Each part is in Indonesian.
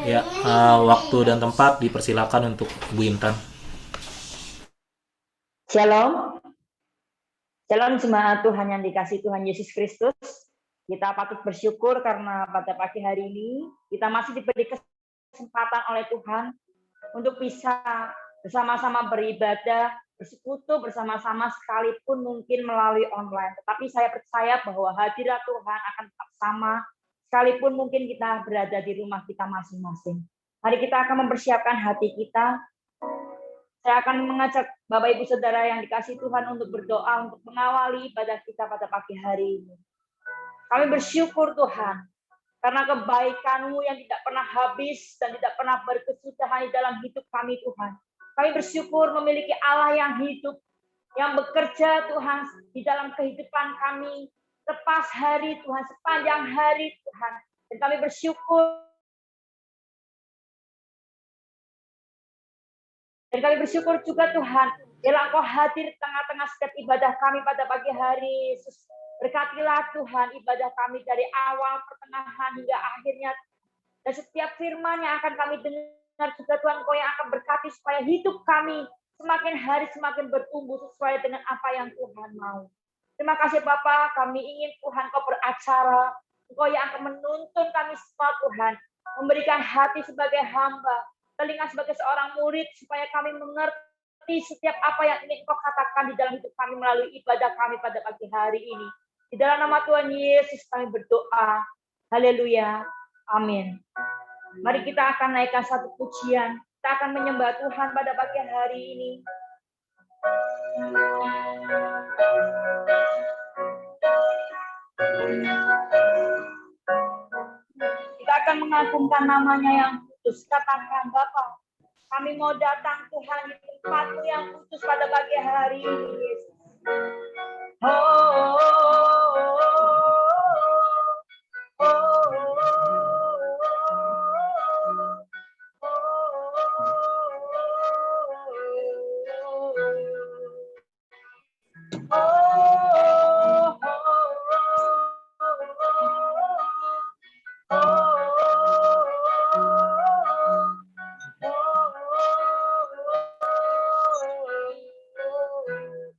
Ya, waktu dan tempat dipersilakan untuk Ibu Intan. Shalom, shalom jemaat Tuhan yang dikasih Tuhan Yesus Kristus. Kita patut bersyukur karena pada pagi hari ini kita masih diberi kesempatan oleh Tuhan untuk bisa bersama-sama beribadah, bersekutu bersama-sama sekalipun mungkin melalui online. Tetapi saya percaya bahwa hadirat Tuhan akan tetap sama sekalipun mungkin kita berada di rumah kita masing-masing. Mari kita akan mempersiapkan hati kita. Saya akan mengajak Bapak Ibu Saudara yang dikasih Tuhan untuk berdoa untuk mengawali ibadah kita pada pagi hari ini. Kami bersyukur Tuhan karena kebaikan-Mu yang tidak pernah habis dan tidak pernah berkesudahan di dalam hidup kami Tuhan. Kami bersyukur memiliki Allah yang hidup, yang bekerja Tuhan di dalam kehidupan kami lepas hari Tuhan, sepanjang hari Tuhan. Dan kami bersyukur Dan kami bersyukur juga Tuhan, bila Engkau hadir di tengah-tengah setiap ibadah kami pada pagi hari Yesus. Berkatilah Tuhan ibadah kami dari awal, pertengahan, hingga akhirnya. Dan setiap firman yang akan kami dengar juga Tuhan, Engkau yang akan berkati supaya hidup kami semakin hari semakin bertumbuh sesuai dengan apa yang Tuhan mau. Terima kasih Bapa, kami ingin Tuhan Engkau beracara, Engkau yang akan menuntun kami semua Tuhan, memberikan hati sebagai hamba, telinga sebagai seorang murid supaya kami mengerti setiap apa yang ingin Engkau katakan di dalam hidup kami melalui ibadah kami pada pagi hari ini. Di dalam nama Tuhan Yesus kami berdoa. Haleluya. Amin. Mari kita akan naikkan satu pujian. Kita akan menyembah Tuhan pada pagi hari ini. Kita akan mengagungkan namanya yang kudus. Katakan Bapa, kami mau datang Tuhan di tempat-Mu yang kudus pada pagi hari ini, Yesus. Oh, oh, oh,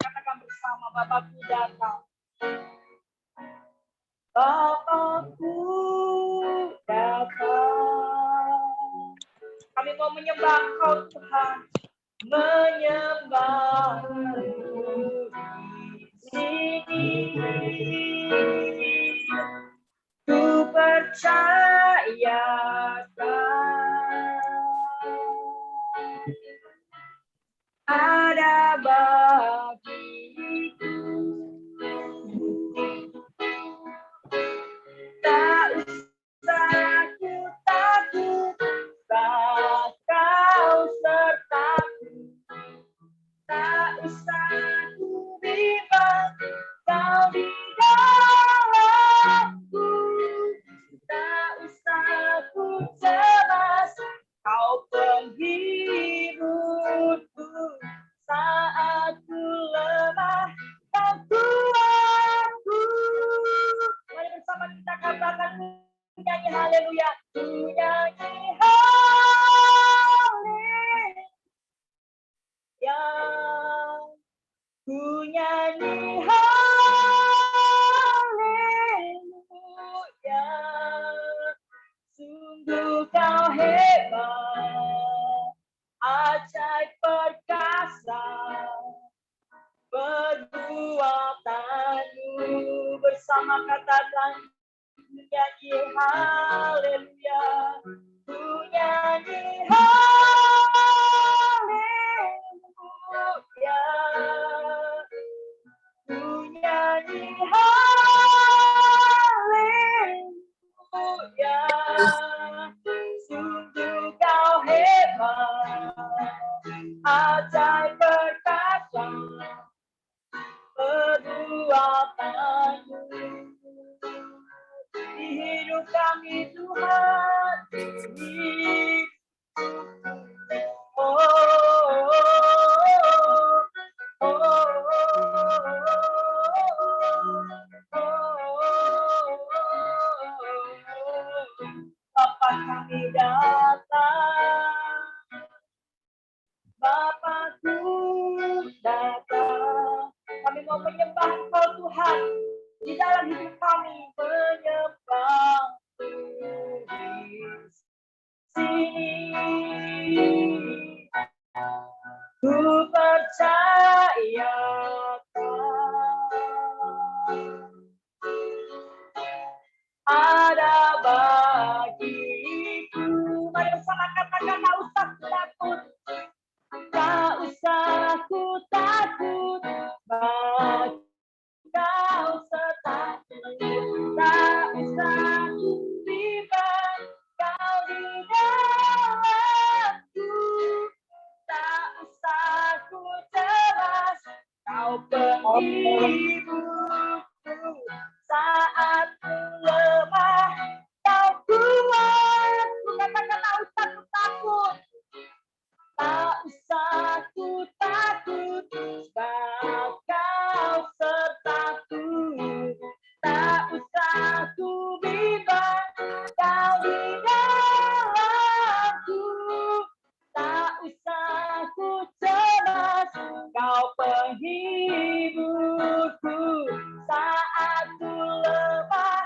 katakan bersama, Bapakku datang. Bapakku datang. Kami mau menyembah Engkau Tuhan, menyembah-Mu di sini. Ku percayakan ada bagiku. Tak usah ku takut, tak Kau sertaku. Tak usah ku bimbang, Kau di dalamku. Tak usah ku cemas, Kau penghiburku. Saat ku lemah, Kau kuatku. Mari bersama kita katakan nyanyi haleluya. Ku nyanyi haleluya. Ku nyanyi haleluya. Sungguh Kau hebat, ajaib perkasa, perbuatan-Mu. Bersama katakan nyanyi haleluya. Ku nyanyi haleluya. Ku nyanyi haleluya. Sungguh Kau hebat, ajaib perkasa, perbuatan-Mu. Di hidup kami Tuhan, oh, Bapa kami datang saat lemah kau kuat. Katakan tak usah ku takut, tak usah ku takut, sebab kau sertaku. Tak usah ku bimbang, kau di dalamku. Tak usah ku cemas, kau penghiburku. Saat ku lemah,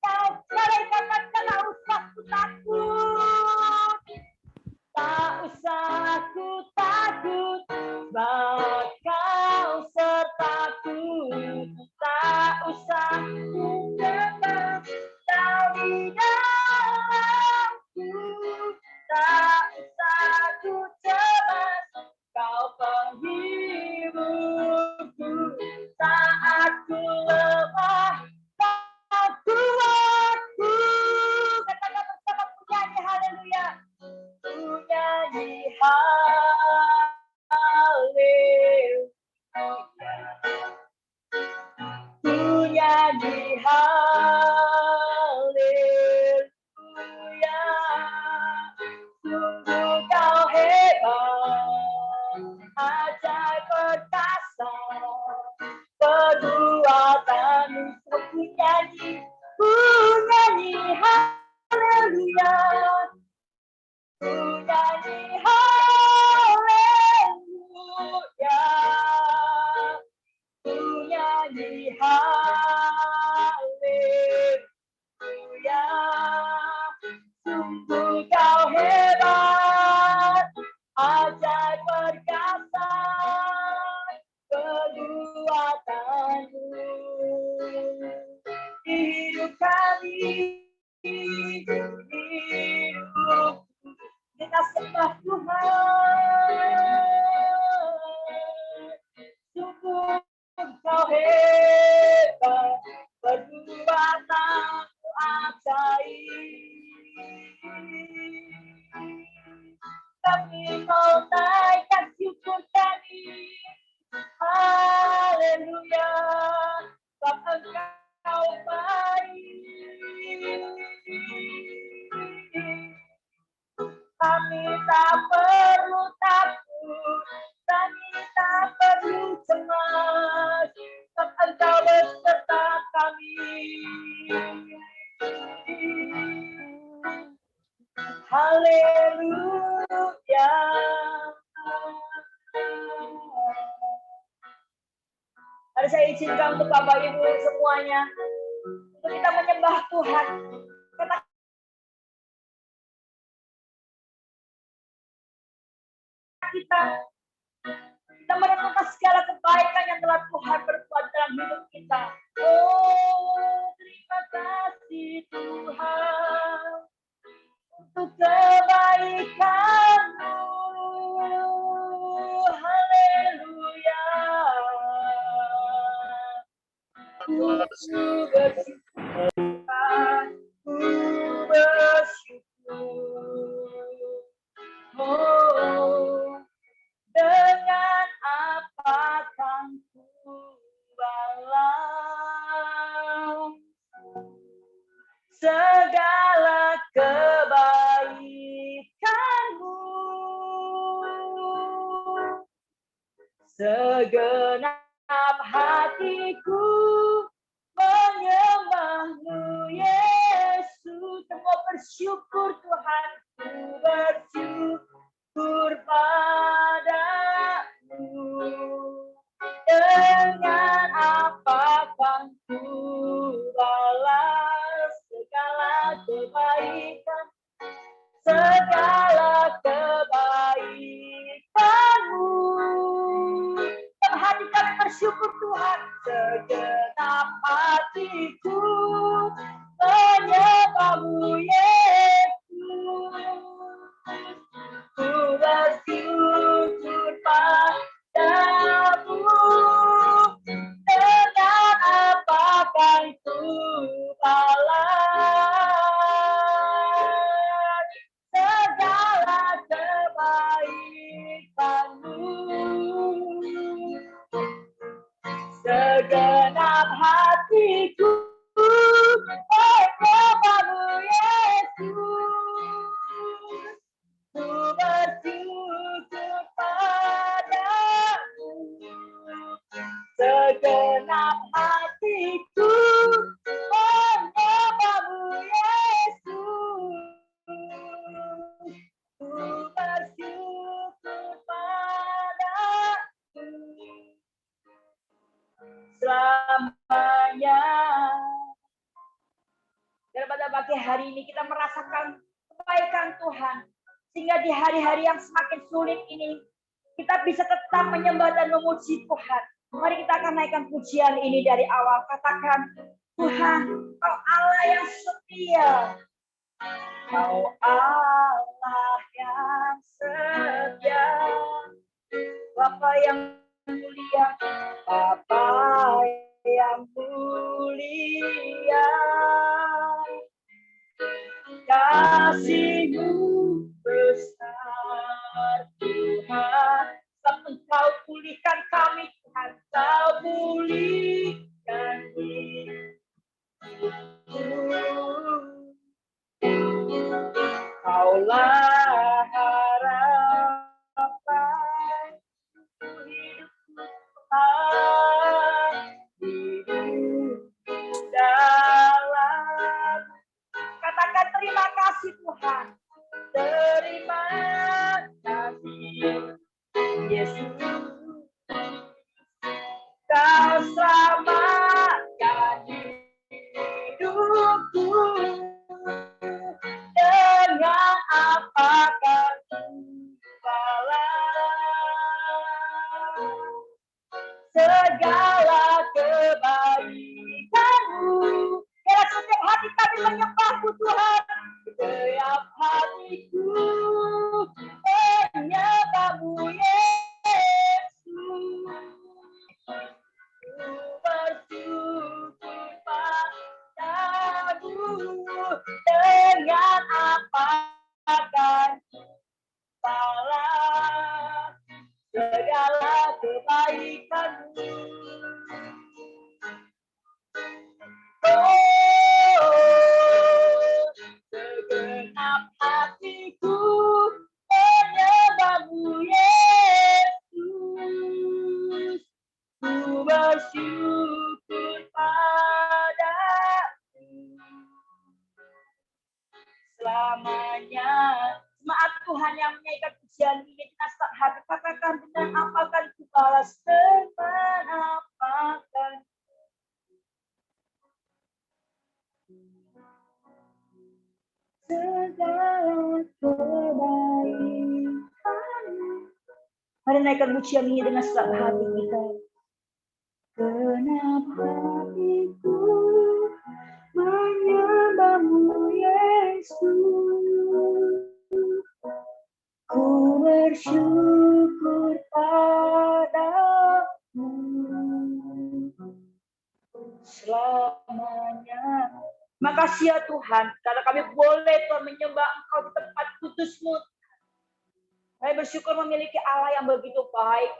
kau katakan tak usah ku takut. Tak usah ku takut, sebab kau sertaku. Tak usah ku cemas, kau di dalamku. Tak usah ku cemas, kau penghiburku. Saat ku lemah, kau kuatku. Katakan bersama ku nyanyi haleluya. Ku nyanyi haleluya. Ku nyanyi haleluya. Sungguh kau hebat, ajaib perkasa, perbuatanmu. Ku nyanyi haleluya. Ku nyanyi haleluya. Ku nyanyi haleluya. Sungguh kau hebat, ajaib perkasa, perbuatanmu. Hidup kami, hidup kita sembah Tuhan. Sungguh kau hebat, perbuatanmu ajaib. Kami mau naikkan syukur kami, haleluya, sebab Engkau baik. Kami tak perlu takut, kami tak perlu cemas, sebab Engkau beserta kami. Haleluya. Mari saya izinkan untuk Bapak Ibu semuanya, untuk kita menyembah Tuhan. Kita merenungkan segala kebaikan yang telah Tuhan perbuat dalam hidup kita. Oh, terima kasih Tuhan untuk kebaikan-Mu. Haleluya. Ku bersyukur, ku bersyukur. Oh, dengan apa kan ku balas segala kebaikan-Mu. Segenap hatiku menyembah-Mu, Yesus. Semua bersyukur Tuhan, ku bersyukur padamu. Dengan apa kan ku balas segala kebaikan, segala kebaikan-Mu. Dalam hati kami bersyukur Tuhan, segenap hatiku menyembah-Mu, Yesus. hari ini kita merasakan kebaikan Tuhan. Sehingga di hari-hari yang semakin sulit ini, kita bisa tetap menyembah dan memuji Tuhan. Mari kita akan naikkan pujian ini dari awal. Katakan, Tuhan, Kau Allah yang setia. Kau Allah yang setia. Bapa yang mulia, Bapa yang mulia. Kasih-Mu besar Tuhan. Engkau pulihkan kami Tuhan. Kau pulihkan Kaulah harapan hidupku, hidup dalam. Katakan terima kasih Tuhan. Terima kasih Yesus. Kau selamatkan hidupku. Dengan apakah segala kebaikan-Mu. Biar setiap hati kami menyembah-Mu Tuhan. Setiap hatiku menyembah-Mu Yesus. Ku bersyukur padamu dengan apa akan salah segala kebaikan-Mu. Oh, segenap hatiku menyembah-Mu Yesus. Ku bersyukur padamu selamanya. Jemaat Tuhan yang menyanyikan pujian ini dengan setap hati, katakan dengan apa akan ku balas, dengan apa akan segala kebaikan. Mari naikkan pujian ini dengan setap hati kita. Genap hatiku menyembah-Mu Yesus. Ku bersyukur padamu selamanya. Makasih ya Tuhan, karena kami boleh Tuhan menyembah Engkau di tempat kudus-Mu. Kami bersyukur memiliki Allah yang begitu baik.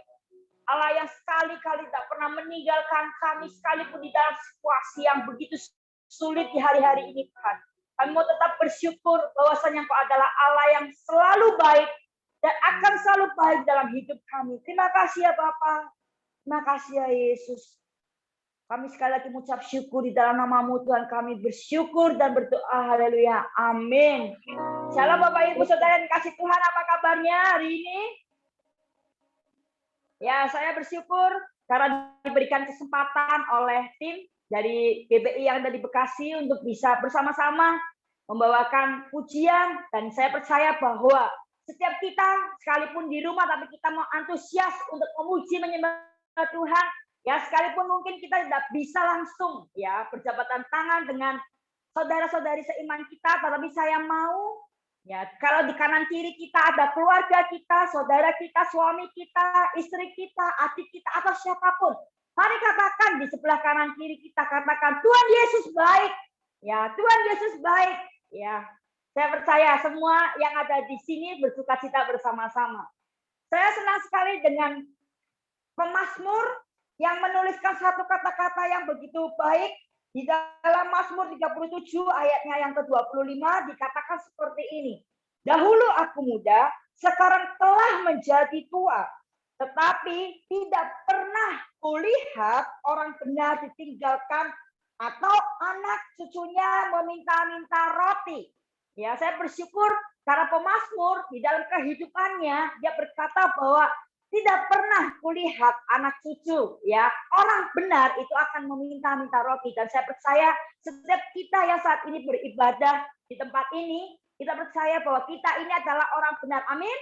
Allah yang sekali-kali tak pernah meninggalkan kami sekalipun di dalam situasi yang begitu sulit di hari-hari ini Tuhan. Kami mau tetap bersyukur bahwasanya Engkau adalah Allah yang selalu baik dan akan selalu baik dalam hidup kami. Terima kasih ya Bapa. Terima kasih ya Yesus. Kami sekali lagi mengucap syukur di dalam nama-Mu Tuhan. Kami bersyukur dan berdoa. Haleluya. Amin. Shalom Bapak Ibu Saudara yang kasih Tuhan. Apa kabarnya hari ini? Ya, saya bersyukur karena diberikan kesempatan oleh tim dari GBI yang ada di Bekasi untuk bisa bersama-sama membawakan pujian, dan saya percaya bahwa setiap kita sekalipun di rumah tapi kita mau antusias untuk memuji menyembah Tuhan, ya sekalipun mungkin kita tidak bisa langsung ya berjabatan tangan dengan saudara-saudari seiman kita, tetapi saya mau ya, kalau di kanan kiri kita ada keluarga kita, saudara kita, suami kita, istri kita, adik kita, atau siapapun. Mari katakan di sebelah kanan kiri kita, katakan Tuhan Yesus baik. Ya, Tuhan Yesus baik. Ya, saya percaya semua yang ada di sini bersukacita bersama-sama. Saya senang sekali dengan pemazmur yang menuliskan satu kata-kata yang begitu baik. Di dalam Mazmur 37 ayatnya yang ke-25 dikatakan seperti ini. Dahulu aku muda, sekarang telah menjadi tua. Tetapi tidak pernah kulihat orang benar ditinggalkan atau anak cucunya meminta-minta roti. Ya, saya bersyukur karena pemazmur di dalam kehidupannya dia berkata bahwa tidak pernah kulihat anak cucu ya orang benar itu akan meminta-minta roti, dan saya percaya setiap kita yang saat ini beribadah di tempat ini, kita percaya bahwa kita ini adalah orang benar. Amin.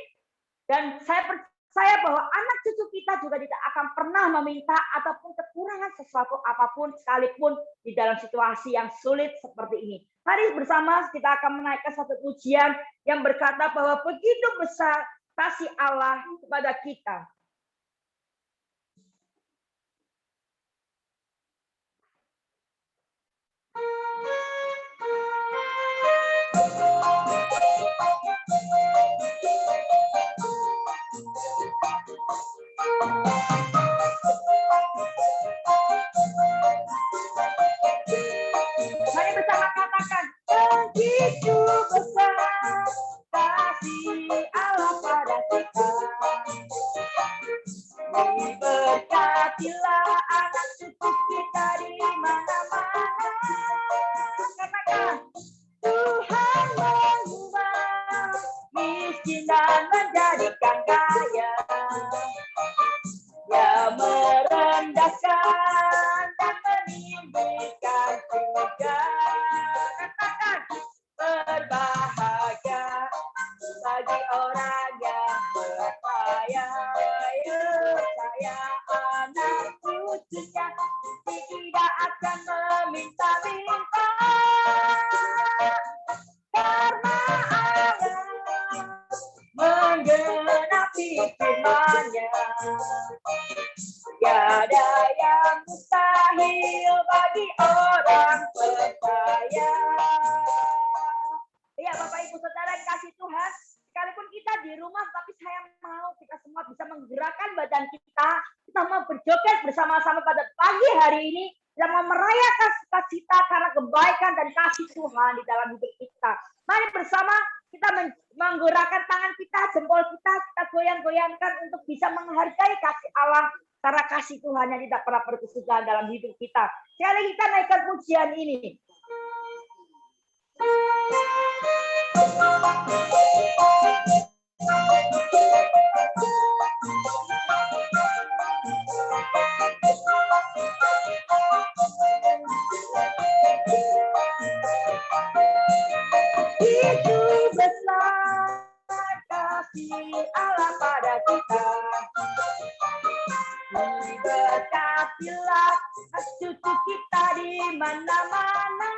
Dan saya percaya bahwa anak cucu kita juga tidak akan pernah meminta ataupun kekurangan sesuatu apapun sekalipun di dalam situasi yang sulit seperti ini. Mari bersama kita akan menaikkan satu pujian yang berkata bahwa begitu besar kasih Allah kepada kita. Mari bersama katakan, begitu besar kasih Allah pada kita. Diberkatilah anak cucu kita di mana-mana. Katakan, Tuhan mengubah miskin dan menjadikan kaya. Dia merendahkan dan meninggikan juga. Katakan, berbahagia bagi orang yang percaya. Saya anak cucunya tidak akan meminta-minta, karena Allah menggenapi firman-Nya. Tiada yang mustahil bagi orang percaya. Ya Bapak Ibu Saudara kasih Tuhan, sekalipun kita di rumah, tapi saya mau kita semua bisa menggerakkan badan kita. Kita mau berjoget bersama-sama pada pagi hari ini. Kita mau merayakan sukacita karena kebaikan dan kasih Tuhan di dalam hidup kita. Mari bersama kita menggerakkan tangan kita, jempol kita goyang-goyangkan untuk bisa menghargai kasih Allah. Karena kasih Tuhan yang tidak pernah berkesudahan dalam hidup kita. Sekali kita naikkan pujian ini. Itu besar kasih Allah pada kita. Diberkatilah cucu kita di mana-mana.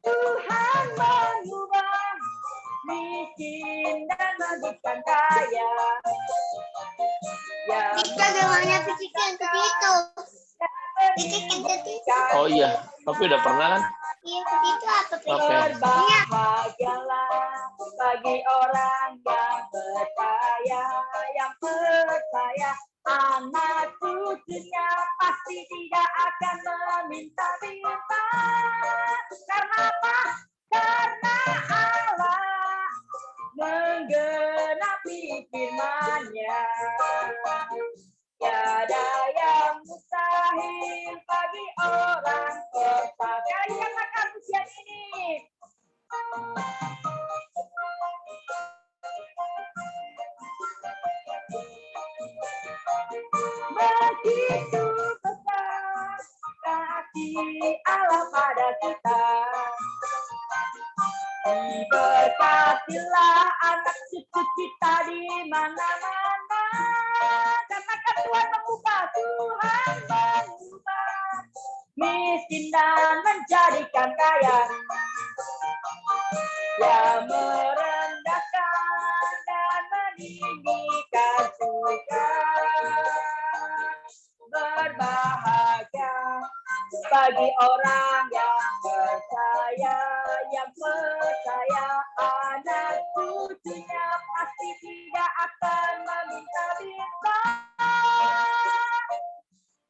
Tuhan mengubah miskin dan menjadikan kaya. Kita gimana pikiran ke situ? Pikiran ke situ. Oh iya, tapi udah pernah kan? Iya, ke situ apa Berbahagialah bagi orang yang percaya anak cucunya pasti tidak akan meminta-minta. Karena apa? Karena Allah menggenapi firman-Nya. Tiada yang mustahil bagi orang percaya. Katakan pujian ini. Begitu besar kasih Allah pada kita. Diberkatilah anak cucu kita di mana-mana. Katakan Tuhan mengubah, Tuhan mengubah miskin dan menjadikan kaya. Dia merendahkan dan meninggikan juga. Berbahagia bagi orang yang percaya anak cucunya pasti tidak akan meminta-minta.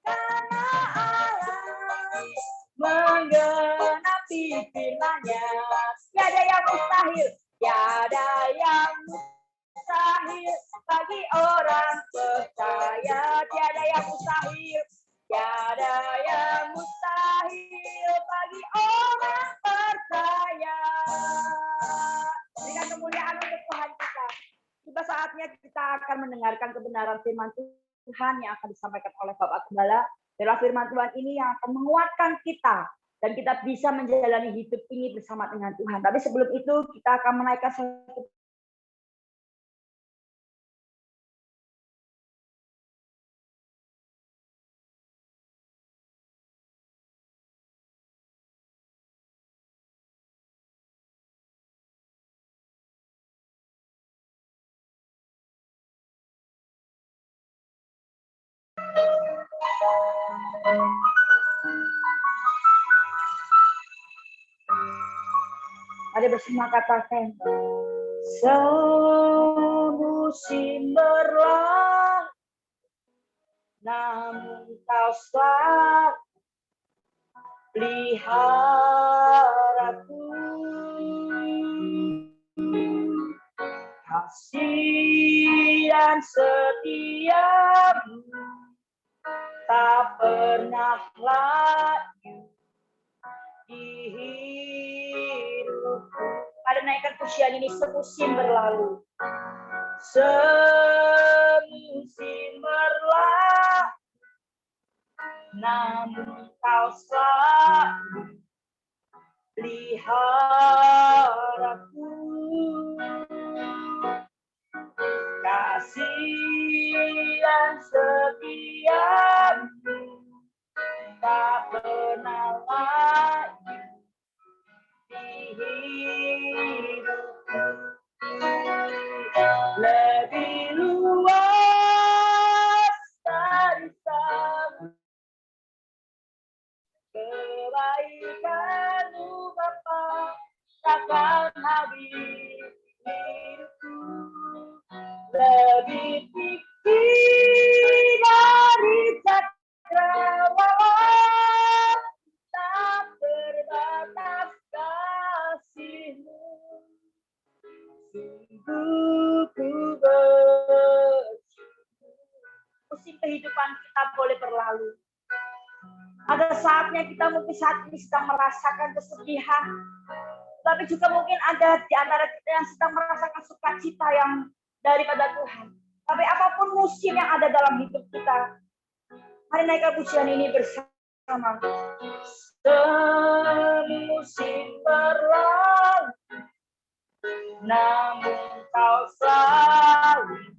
Karena Allah menggenapi firman-Nya. Tiada yang mustahil, tiada yang mustahil bagi orang percaya. Tiada yang mustahil, tiada yang mustahil bagi orang percaya. Berikan kemuliaan untuk Tuhan kita. Tiba saat saatnya kita akan mendengarkan kebenaran firman Tuhan yang akan disampaikan oleh Bapak Gembala. Biarlah firman Tuhan ini yang akan menguatkan kita dan kita bisa menjalani hidup ini bersama dengan Tuhan. Tapi sebelum itu kita akan menaikkan satu ada bersama katakan semusim berlalu namun kau selalu peliharaku, kasih dan setiamu tak pernah layu di hidupku. Ada naikkan pujian ini, semusim berlalu. Semusim berlalu, namun kau selalu peliharaku, kasih dan setiamu tak pernah layu di hidupku. Lebih luas dari samudra, kebaikan-Mu Bapa takkan habis hidupku. Lebih tinggi dari cakrawala, tak terbatas kasih-Mu. Sungguh ku bersyukur. Musim kehidupan kita boleh berlalu. Ada saatnya kita mungkin saat ini sedang merasakan kesedihan, tapi juga mungkin ada di antara kita yang sedang merasakan sukacita yang daripada Tuhan. Tapi apapun musim yang ada dalam hidup kita, mari naikkan pujian ini bersama. Semusim berlalu, namun kau selalu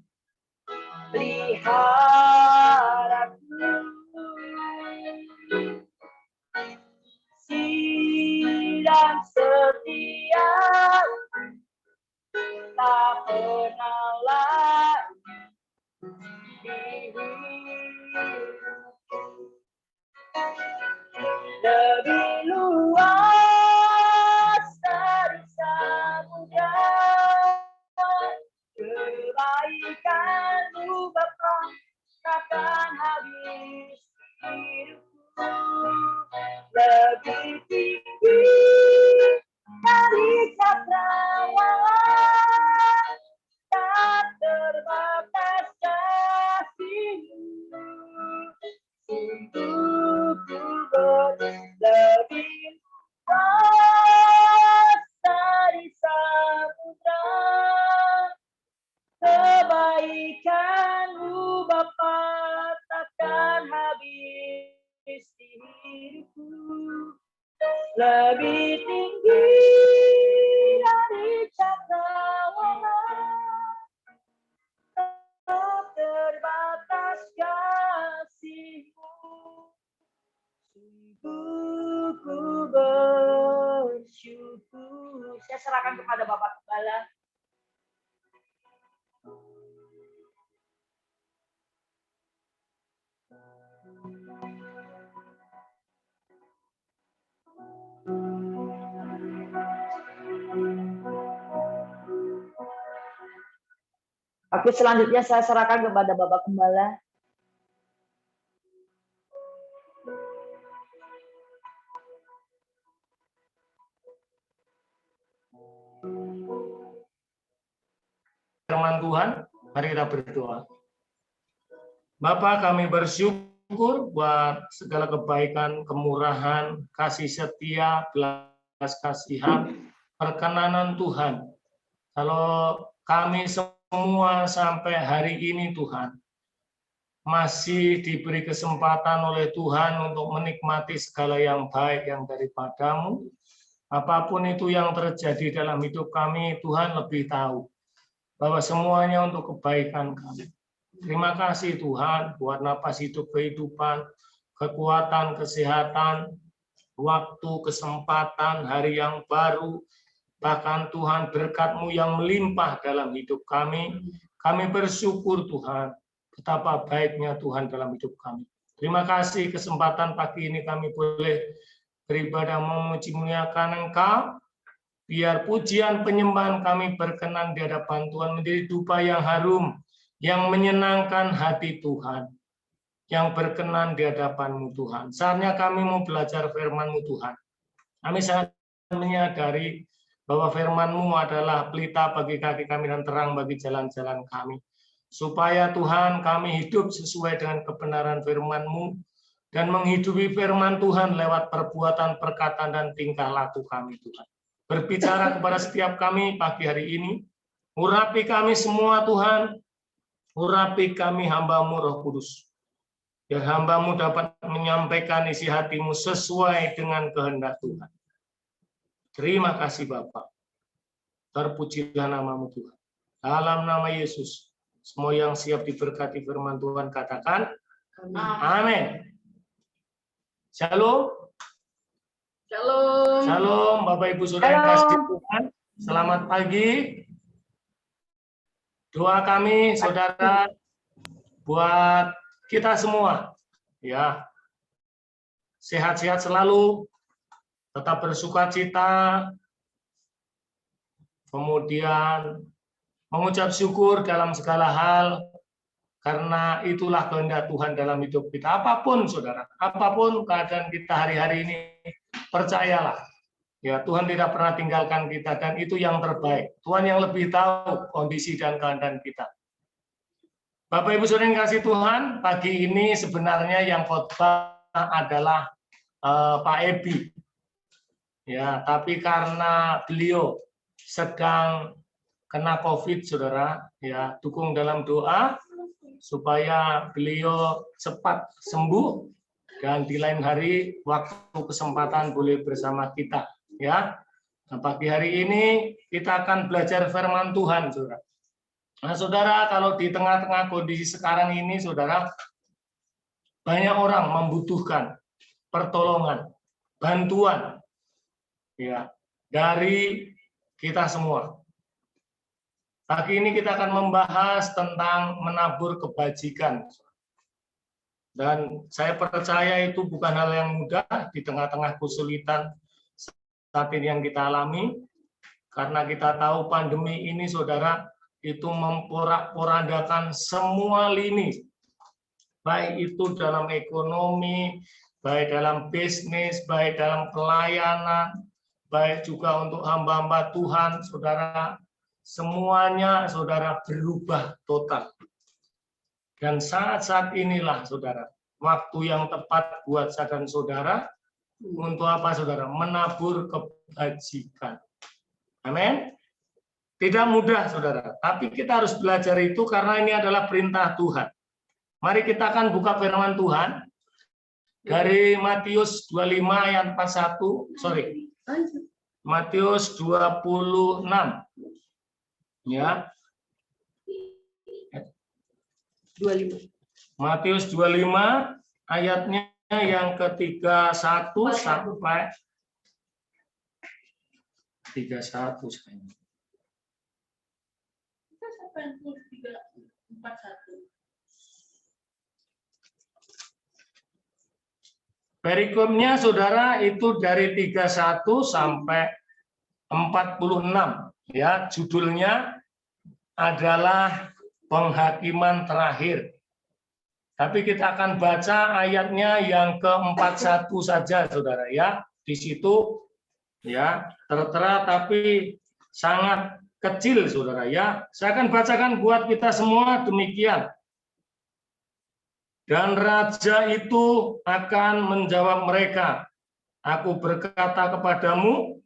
peliharaku, kasih dan setia tak pernah layu di hidupku. Lebih luas dari samudra, kebaikan-Mu Bapa takkan habis hidupku. Lebih tinggi dari cakrawala, tak terbatas kasih-Mu. Sungguh ku lebih luas dari samudra, kebaikan-Mu Bapa takkan habis di hidupku. Lebih tinggi dari cakrawala, tak terbatas kasih-Mu. Sungguh ku bersyukur. Saya serahkan kepada Bapak Gembala. Oke, selanjutnya saya serahkan kepada Bapak Gembala. Firman Tuhan, mari kita berdoa. Bapa, kami bersyukur buat segala kebaikan, kemurahan, kasih setia, belas kasihan, perkenanan Tuhan. Kalau kami semua semua sampai hari ini Tuhan masih diberi kesempatan oleh Tuhan untuk menikmati segala yang baik yang daripada-Mu. Apapun itu yang terjadi dalam hidup kami, Tuhan lebih tahu bahwa semuanya untuk kebaikan kami. Terima kasih Tuhan buat napas hidup kehidupan, kekuatan, kesehatan, waktu, kesempatan, hari yang baru, bahkan Tuhan berkat-Mu yang melimpah dalam hidup kami. Kami bersyukur Tuhan, betapa baiknya Tuhan dalam hidup kami. Terima kasih kesempatan pagi ini kami boleh beribadah memuji muliakan Engkau. Biar pujian penyembahan kami berkenan di hadapan Tuhan menjadi dupa yang harum, yang menyenangkan hati Tuhan, yang berkenan di hadapan-Mu Tuhan. Saatnya kami mau belajar firman-Mu Tuhan. Kami sangat menyadari bahwa firman-Mu adalah pelita bagi kaki kami dan terang bagi jalan-jalan kami. Supaya Tuhan kami hidup sesuai dengan kebenaran firman-Mu dan menghidupi firman Tuhan lewat perbuatan, perkataan, dan tingkah laku kami Tuhan. Berbicara kepada setiap kami pagi hari ini, urapi kami semua Tuhan, urapi kami hamba-Mu Roh Kudus. Biar hamba-Mu dapat menyampaikan isi hati-Mu sesuai dengan kehendak Tuhan. Terima kasih Bapa. Terpujilah nama-Mu Tuhan. Dalam nama Yesus, semua yang siap diberkati firman Tuhan katakan, amin. Shalom. Shalom. Shalom Bapak Ibu Saudara yang kasih Tuhan. Selamat pagi. Doa kami Saudara buat kita semua, ya, sehat-sehat selalu, tetap bersukacita, kemudian mengucap syukur dalam segala hal, karena itulah kehendak Tuhan dalam hidup kita. Apapun Saudara, apapun keadaan kita hari-hari ini, percayalah, ya, Tuhan tidak pernah tinggalkan kita, dan itu yang terbaik. Tuhan yang lebih tahu kondisi dan keadaan kita. Bapak Ibu Saudara yang kasih Tuhan, pagi ini sebenarnya yang khotbah adalah Pak Ebi. Ya, tapi karena beliau sedang kena COVID, Saudara, ya, dukung dalam doa supaya beliau cepat sembuh dan di lain hari waktu kesempatan boleh bersama kita, ya. Nah, pagi hari ini kita akan belajar firman Tuhan, Saudara. Nah, Saudara, kalau di tengah-tengah kondisi sekarang ini, Saudara, banyak orang membutuhkan pertolongan, bantuan, ya, dari kita semua. Pagi ini kita akan membahas tentang menabur kebajikan. Dan saya percaya itu bukan hal yang mudah di tengah-tengah kesulitan saat ini yang kita alami. Karena kita tahu pandemi ini, Saudara, itu memporak-porandakan semua lini. Baik itu dalam ekonomi, baik dalam bisnis, baik dalam pelayanan, baik juga untuk hamba-hamba Tuhan, Saudara. Semuanya, Saudara, berubah total. Dan saat-saat inilah, Saudara, waktu yang tepat buat saya dan Saudara, untuk apa, Saudara? Menabur kebajikan. Amin. Tidak mudah, Saudara, tapi kita harus belajar itu karena ini adalah perintah Tuhan. Mari kita akan buka firman Tuhan dari Matius 25 ayat 41, Matius 26. Ya. 25. Matius 25 ayatnya yang ke-31 sampai 31 sayang. Perikopnya, Saudara, itu dari 31 sampai 46. Ya, judulnya adalah penghakiman terakhir. Tapi kita akan baca ayatnya yang ke-41 saja, Saudara, ya. Di situ ya tertera tapi sangat kecil, Saudara, ya. Saya akan bacakan buat kita semua demikian. Dan raja itu akan menjawab mereka, aku berkata kepadamu,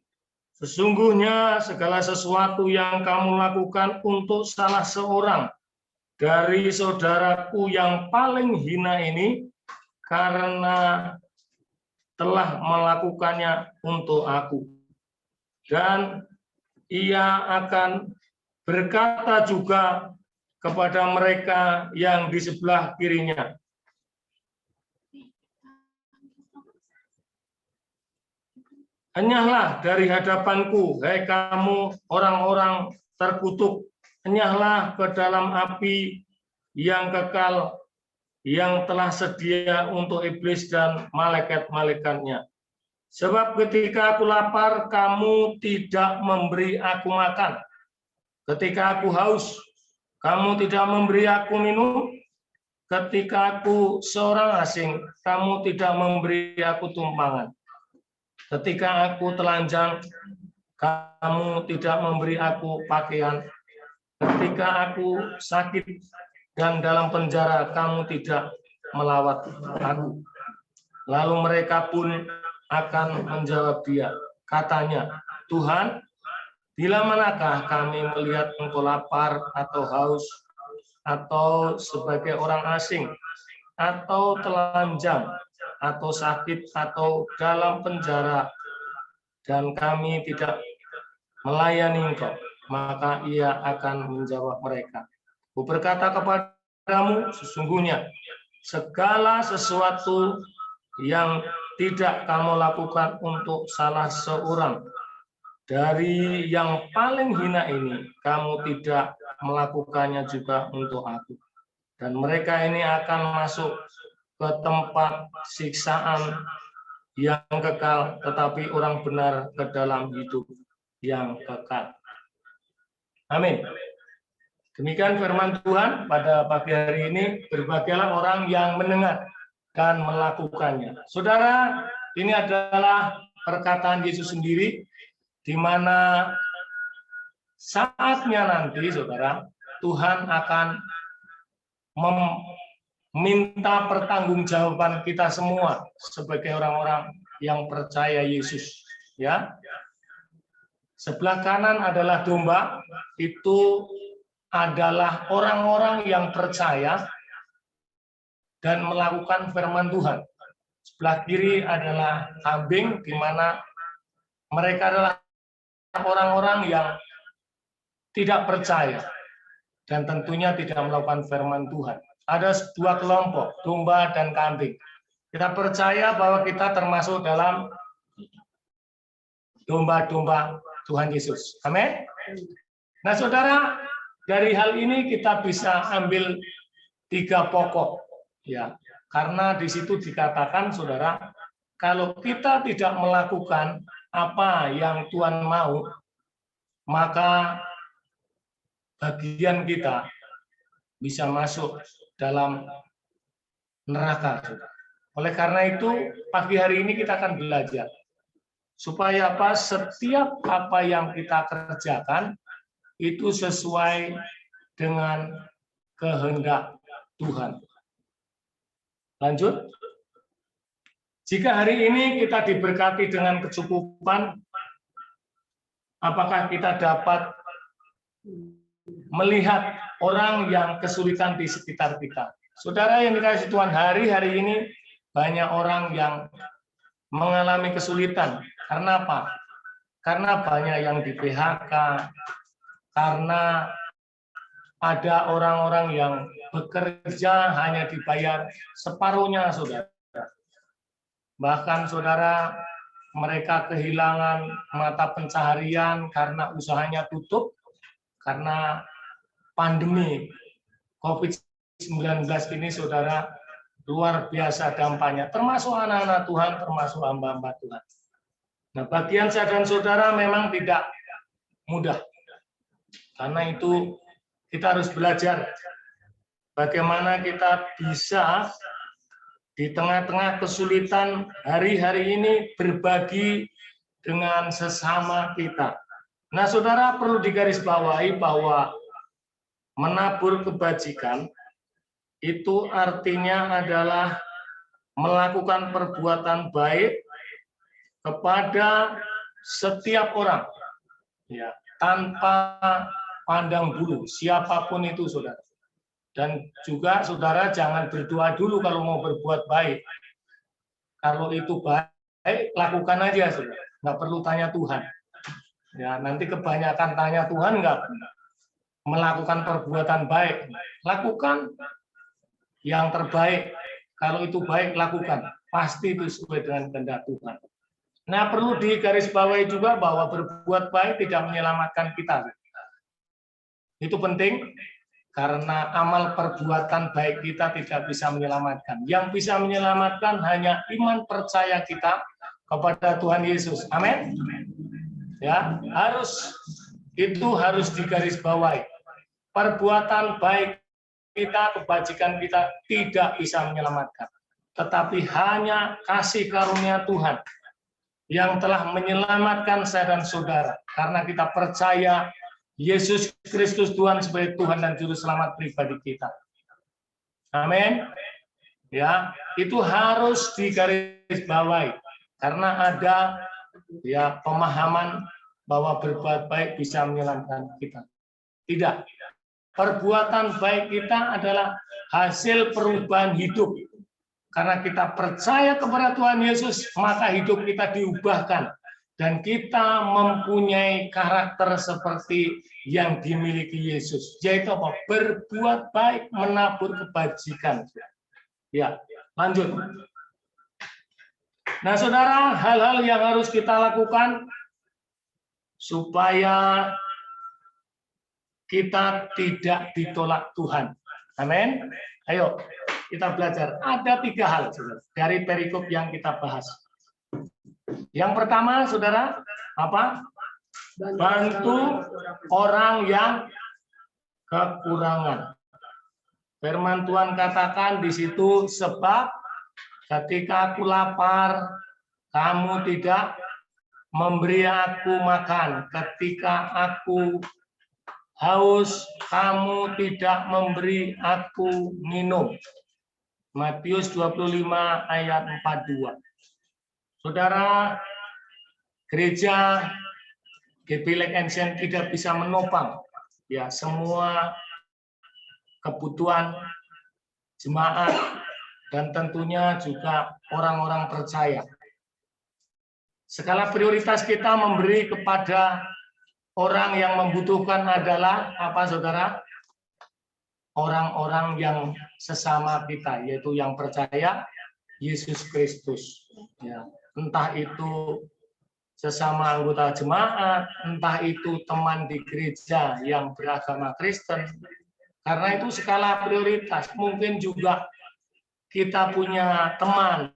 Sesungguhnya segala sesuatu yang kamu lakukan untuk salah seorang dari saudaraku yang paling hina ini, karena telah melakukannya untuk aku. Dan ia akan berkata juga kepada mereka yang di sebelah kirinya, enyahlah dari hadapanku, hai kamu orang-orang terkutuk, enyahlah ke dalam api yang kekal yang telah sedia untuk iblis dan malaikat-malaikatnya. Sebab ketika aku lapar, kamu tidak memberi aku makan. Ketika aku haus, kamu tidak memberi aku minum. Ketika aku seorang asing, kamu tidak memberi aku tumpangan. Ketika aku telanjang, kamu tidak memberi aku pakaian. Ketika aku sakit dan dalam penjara, kamu tidak melawat aku. Lalu mereka pun akan menjawab dia, katanya, Tuhan, bila manakah kami melihat engkau lapar atau haus, atau sebagai orang asing, atau telanjang, atau sakit, atau dalam penjara, dan kami tidak melayani engkau? Maka ia akan menjawab mereka, Aku berkata kepadamu, sesungguhnya segala sesuatu yang tidak kamu lakukan untuk salah seorang dari yang paling hina ini, kamu tidak melakukannya juga untuk aku. Dan mereka ini akan masuk ke tempat siksaan yang kekal, tetapi orang benar ke dalam hidup yang kekal. Amin. Demikian firman Tuhan pada pagi hari ini. Berbahagialah orang yang mendengar dan melakukannya. Saudara, ini adalah perkataan Yesus sendiri, di mana saatnya nanti, saudara, Tuhan akan meminta pertanggungjawaban kita semua sebagai orang-orang yang percaya Yesus. Ya, sebelah kanan adalah domba, itu adalah orang-orang yang percaya dan melakukan firman Tuhan. Sebelah kiri adalah kambing, di mana mereka adalah orang-orang yang tidak percaya dan tentunya tidak melakukan firman Tuhan. Ada dua kelompok, domba dan kambing. Kita percaya bahwa kita termasuk dalam domba-domba Tuhan Yesus. Amin. Nah, saudara, dari hal ini kita bisa ambil 3 pokok, ya. Karena di situ dikatakan, saudara, kalau kita tidak melakukan apa yang Tuhan mau, maka bagian kita bisa masuk dalam neraka. Oleh karena itu, pagi hari ini kita akan belajar supaya apa? Setiap apa yang kita kerjakan itu sesuai dengan kehendak Tuhan. Lanjut. Jika hari ini kita diberkati dengan kecukupan, apakah kita dapat melihat orang yang kesulitan di sekitar kita? Saudara yang dikasihi Tuhan, hari-hari ini banyak orang yang mengalami kesulitan. Karena apa? Karena banyak yang di PHK, karena ada orang-orang yang bekerja hanya dibayar separuhnya, saudara. Bahkan, saudara, mereka kehilangan mata pencaharian karena usahanya tutup, karena pandemi COVID-19 ini, saudara, luar biasa dampaknya, termasuk anak-anak Tuhan, termasuk hamba-hamba Tuhan. Nah, bagian saya dan saudara memang tidak mudah. Karena itu kita harus belajar bagaimana kita bisa di tengah-tengah kesulitan hari-hari ini berbagi dengan sesama kita. Nah, saudara, perlu digarisbawahi bahwa menabur kebajikan itu artinya adalah melakukan perbuatan baik kepada setiap orang, ya, tanpa pandang bulu, siapapun itu, saudara. Dan juga saudara jangan berdoa dulu kalau mau berbuat baik. Kalau itu baik, lakukan aja, saudara. Nggak perlu tanya Tuhan. Ya, nanti kebanyakan tanya Tuhan nggak melakukan perbuatan baik. Lakukan yang terbaik. Kalau itu baik, lakukan. Pasti itu sesuai dengan kehendak Tuhan. Nah, perlu digarisbawahi juga bahwa berbuat baik tidak menyelamatkan kita. Itu penting. Karena amal perbuatan baik kita tidak bisa menyelamatkan. Yang bisa menyelamatkan hanya iman percaya kita kepada Tuhan Yesus. Amin. Ya, itu harus digarisbawahi. Perbuatan baik kita, kebajikan kita tidak bisa menyelamatkan. Tetapi hanya kasih karunia Tuhan yang telah menyelamatkan saya dan saudara. Karena kita percaya Yesus Kristus Tuhan sebagai Tuhan dan Juru Selamat pribadi kita. Amin. Ya, itu harus digarisbawahi karena ada ya pemahaman bahwa berbuat baik bisa menyelamatkan kita. Tidak. Perbuatan baik kita adalah hasil perubahan hidup. Karena kita percaya kepada Tuhan Yesus, maka hidup kita diubahkan. Dan kita mempunyai karakter seperti yang dimiliki Yesus. Yaitu apa? Berbuat baik, menabur kebajikan. Ya, lanjut. Nah, saudara, hal-hal yang harus kita lakukan supaya kita tidak ditolak Tuhan. Amin. Ayo, kita belajar. Ada 3 hal, saudara, dari perikop yang kita bahas. Yang pertama, saudara, apa? Bantu orang yang kekurangan. Firman Tuhan katakan di situ, sebab ketika aku lapar, kamu tidak memberi aku makan. Ketika aku haus, kamu tidak memberi aku minum. Matius 25 ayat 42. Saudara, gereja GP Lake Ancient tidak bisa menopang ya semua kebutuhan jemaat dan tentunya juga orang-orang percaya. Skala prioritas kita memberi kepada orang yang membutuhkan adalah apa, saudara? Orang-orang yang sesama kita, yaitu yang percaya Yesus Kristus. Ya. Entah itu sesama anggota jemaat, entah itu teman di gereja yang beragama Kristen. Karena itu skala prioritas. Mungkin juga kita punya teman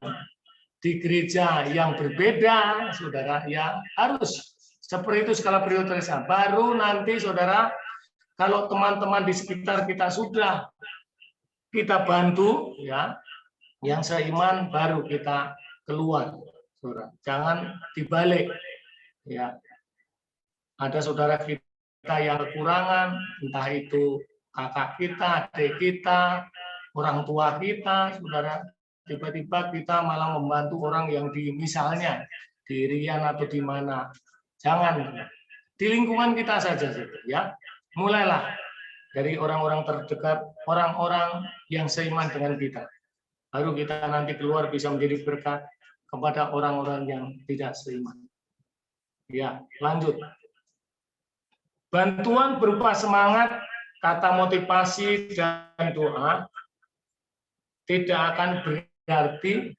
di gereja yang berbeda, saudara, ya harus seperti itu skala prioritasnya. Baru nanti, saudara, kalau teman-teman di sekitar kita sudah kita bantu, ya, yang seiman, baru kita keluar. Saudara, jangan dibalik. Ya, ada saudara kita yang kekurangan, entah itu kakak kita, adik kita, orang tua kita, saudara. Tiba-tiba kita malah membantu orang yang misalnya di Rian atau di mana. Jangan. Di lingkungan kita saja, ya. Mulailah dari orang-orang terdekat, orang-orang yang seiman dengan kita. Baru kita nanti keluar bisa menjadi berkat kepada orang-orang yang tidak seiman. Ya, lanjut. Bantuan berupa semangat, kata motivasi, dan doa tidak akan berarti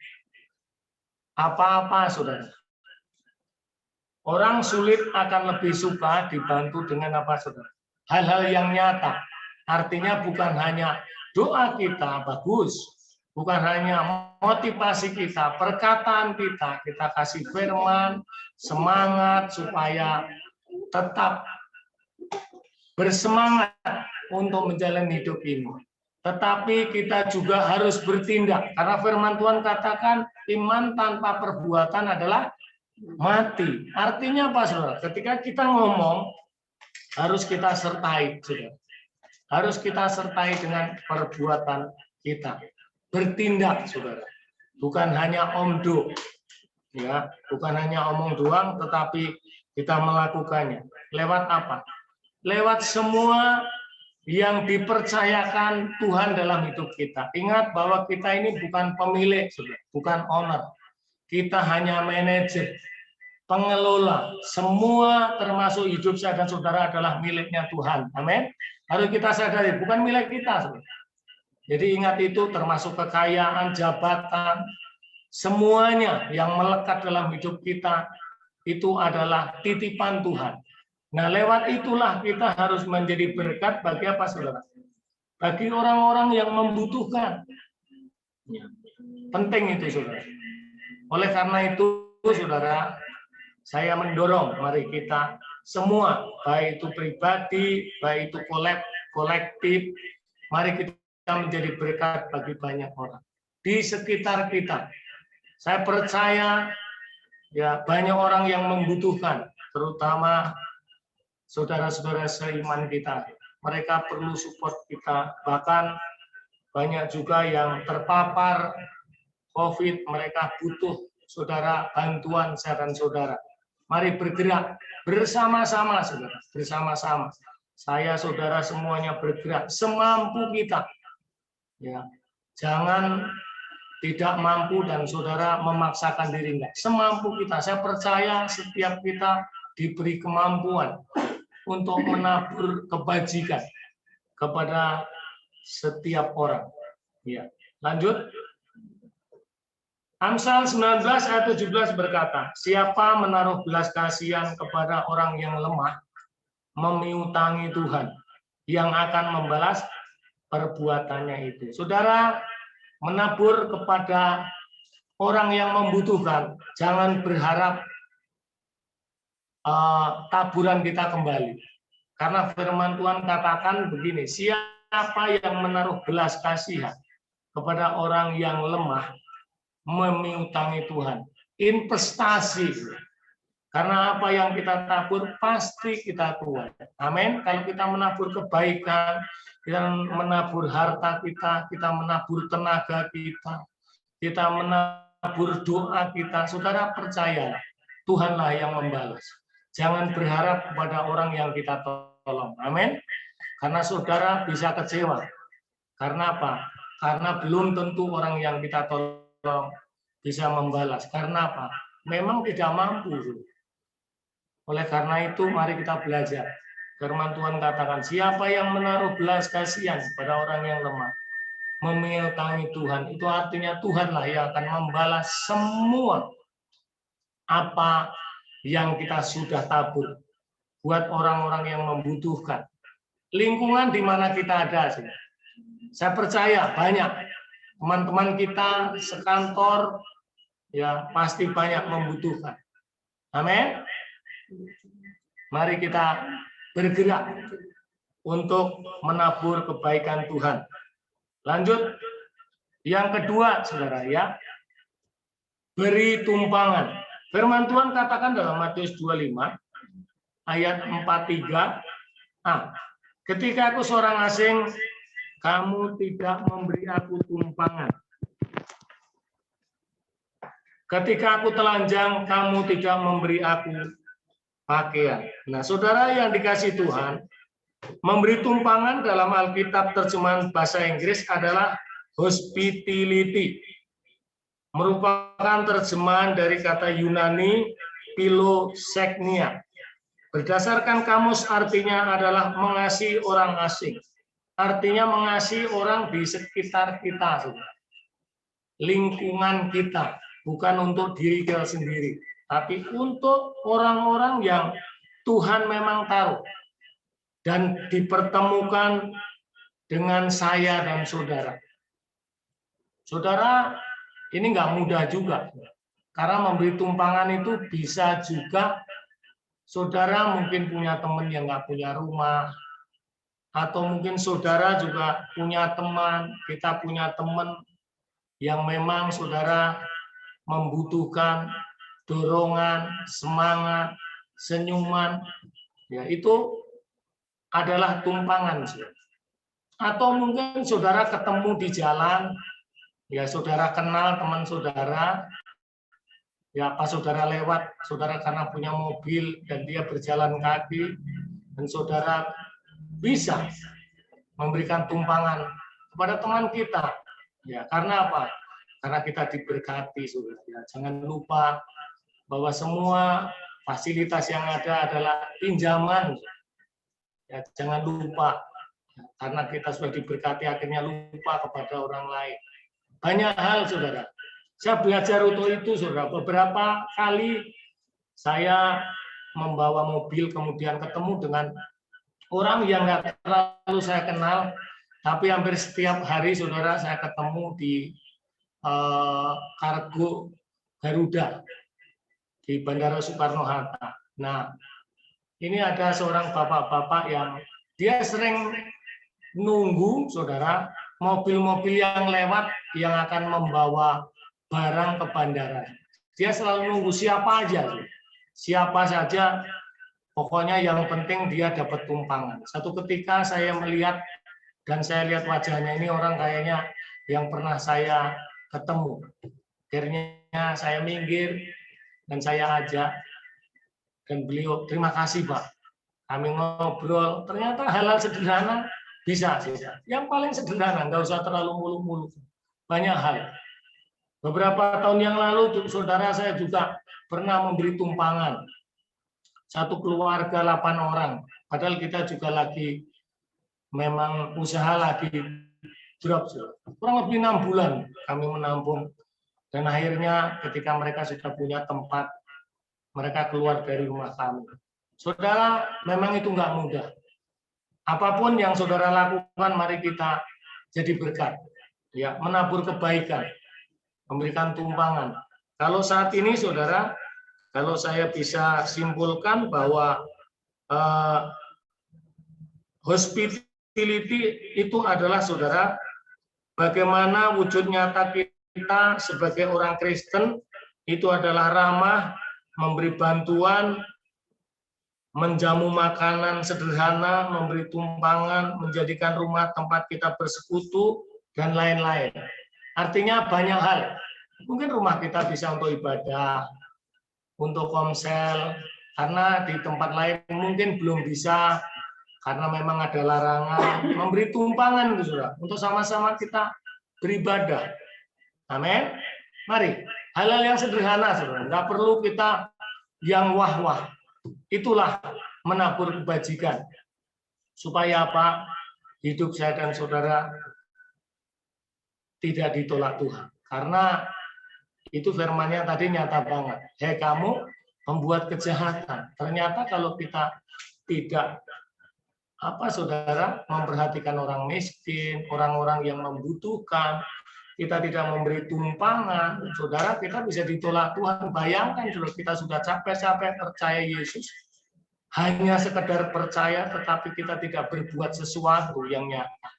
apa-apa, saudara. Orang sulit akan lebih suka dibantu dengan apa, saudara? Hal-hal yang nyata. Artinya bukan hanya doa kita bagus, bukan hanya motivasi kita, perkataan kita, kita kasih firman, semangat supaya tetap bersemangat untuk menjalani hidup ini. Tetapi kita juga harus bertindak, karena firman Tuhan katakan iman tanpa perbuatan adalah mati. Artinya apa, saudara? Ketika kita ngomong, harus kita sertai, saudara. Harus kita sertai dengan perbuatan kita. Bertindak, saudara. Bukan hanya omdo. Ya, bukan hanya omong doang, tetapi kita melakukannya. Lewat apa? Lewat semua yang dipercayakan Tuhan dalam hidup kita. Ingat bahwa kita ini bukan pemilik, bukan owner. Kita hanya manajer, pengelola. Semua termasuk hidup saya dan saudara adalah miliknya Tuhan. Amin. Harus kita sadari, bukan milik kita. Saudara. Jadi ingat itu, termasuk kekayaan, jabatan, semuanya yang melekat dalam hidup kita itu adalah titipan Tuhan. Nah, lewat itulah kita harus menjadi berkat bagi apa, saudara? Bagi orang-orang yang membutuhkan. Penting itu, saudara. Oleh karena itu, saudara, saya mendorong, mari kita semua, baik itu pribadi, baik itu kolektif, mari kita menjadi berkat bagi banyak orang di sekitar kita. Saya percaya ya banyak orang yang membutuhkan, terutama saudara-saudara seiman kita. Mereka perlu support kita, bahkan banyak juga yang terpapar COVID, mereka butuh saudara bantuan saya dan saudara. Mari bergerak bersama-sama, saudara, bersama-sama. Saya, saudara, semuanya bergerak semampu kita. Ya, jangan tidak mampu dan saudara memaksakan diri, enggak. Semampu kita. Saya percaya setiap kita diberi kemampuan untuk menabur kebajikan kepada setiap orang. Ya, lanjut. Amsal 19 ayat 17 berkata, siapa menaruh belas kasihan kepada orang yang lemah, memiutangi Tuhan yang akan membalas perbuatannya itu. Saudara, menabur kepada orang yang membutuhkan, jangan berharap taburan kita kembali. Karena firman Tuhan katakan begini, siapa yang menaruh belas kasihan kepada orang yang lemah, memiutangi Tuhan. Investasi. Karena apa yang kita tabur pasti kita tuai. Amin. Kalau kita menabur kebaikan, kita menabur harta kita, kita menabur tenaga kita menabur doa kita, saudara percaya, Tuhanlah yang membalas. Jangan berharap kepada orang yang kita tolong. Amin. Karena saudara bisa kecewa. Karena apa? Karena belum tentu orang yang kita tolong bisa membalas. Karena apa? Memang tidak mampu. Oleh karena itu, mari kita belajar. Firman Tuhan katakan, siapa yang menaruh belas kasihan pada orang yang lemah, memiutangi Tuhan, itu artinya Tuhanlah yang akan membalas semua apa yang kita sudah tabur buat orang-orang yang membutuhkan. Lingkungan di mana kita ada, saya percaya banyak teman-teman kita sekantor ya pasti banyak membutuhkan. Amin. Mari kita bergerak untuk menabur kebaikan Tuhan. Lanjut, yang kedua, saudara ya, beri tumpangan. Firman Tuhan katakan dalam Matius 25 ayat 43, ketika aku seorang asing, kamu tidak memberi aku tumpangan. Ketika aku telanjang, kamu tidak memberi aku pakaian. Nah, saudara yang dikasih Tuhan, memberi tumpangan dalam Alkitab terjemahan bahasa Inggris adalah hospitality. Merupakan terjemahan dari kata Yunani philoxenia. Berdasarkan kamus artinya adalah mengasihi orang asing. Artinya mengasihi orang di sekitar kita, saudara. Lingkungan kita. Bukan untuk diri kita sendiri, tapi untuk orang-orang yang Tuhan memang taruh dan dipertemukan dengan saya dan saudara. Saudara, ini nggak mudah juga, karena memberi tumpangan itu bisa juga saudara mungkin punya teman yang nggak punya rumah, atau mungkin saudara juga punya teman, kita punya teman yang memang saudara membutuhkan dorongan, semangat, senyuman, ya itu adalah tumpangan. Atau mungkin saudara ketemu di jalan, ya saudara kenal teman saudara, Ya, pas saudara lewat, saudara karena punya mobil dan dia berjalan kaki, dan saudara bisa memberikan tumpangan kepada teman kita. Ya, karena apa? Karena kita diberkati, saudara. Ya, jangan lupa bahwa semua fasilitas yang ada adalah pinjaman. Ya, jangan lupa, karena kita sudah diberkati akhirnya lupa kepada orang lain. Banyak hal, saudara. Saya belajar untuk itu, saudara. Beberapa kali saya membawa mobil, kemudian ketemu dengan orang yang nggak terlalu saya kenal, tapi hampir setiap hari, saudara, saya ketemu di kargo Garuda di Bandara Soekarno-Hatta. Nah, ini ada seorang bapak-bapak yang dia sering nunggu, saudara, mobil-mobil yang lewat yang akan membawa barang ke bandara. Dia selalu nunggu siapa saja, pokoknya yang penting dia dapat tumpangan. Satu ketika saya melihat dan saya lihat wajahnya, ini orang kayaknya yang pernah saya ketemu. Akhirnya saya minggir dan saya ajak, dan beliau, terima kasih Pak. Kami ngobrol, ternyata hal-hal sederhana bisa. Yang paling sederhana, nggak usah terlalu muluk-muluk. Banyak hal. Beberapa tahun yang lalu, saudara, saya juga pernah memberi tumpangan. Satu keluarga 8 orang. Padahal kita juga lagi, memang usaha lagi drop. Kurang lebih 6 bulan kami menampung. Dan akhirnya ketika mereka sudah punya tempat, mereka keluar dari rumah kami. Saudara, memang itu nggak mudah. Apapun yang saudara lakukan, mari kita jadi berkat. Ya, menabur kebaikan, memberikan tumpangan. Kalau saat ini, saudara, kalau saya bisa simpulkan bahwa hospitality itu adalah, saudara, bagaimana wujud nyata kita sebagai orang Kristen itu adalah ramah, memberi bantuan, menjamu makanan sederhana, memberi tumpangan, menjadikan rumah tempat kita bersekutu, dan lain-lain. Artinya banyak hal. Mungkin rumah kita bisa untuk ibadah, untuk komsel, karena di tempat lain mungkin belum bisa, karena memang ada larangan. Memberi tumpangan, saudara, untuk sama-sama kita beribadah. Amin. Mari, hal-hal yang sederhana, saudara. Nggak perlu kita yang wah-wah. Itulah menabur kebajikan. Supaya apa? Hidup saya dan saudara tidak ditolak Tuhan. Karena itu firman-Nya tadi nyata banget. Hei kamu membuat kejahatan. Ternyata kalau kita tidak saudara, memperhatikan orang miskin, orang-orang yang membutuhkan, kita tidak memberi tumpangan, saudara, kita bisa ditolak Tuhan. Bayangkan kalau kita sudah capek-capek percaya Yesus, hanya sekedar percaya, tetapi kita tidak berbuat sesuatu yang nyata.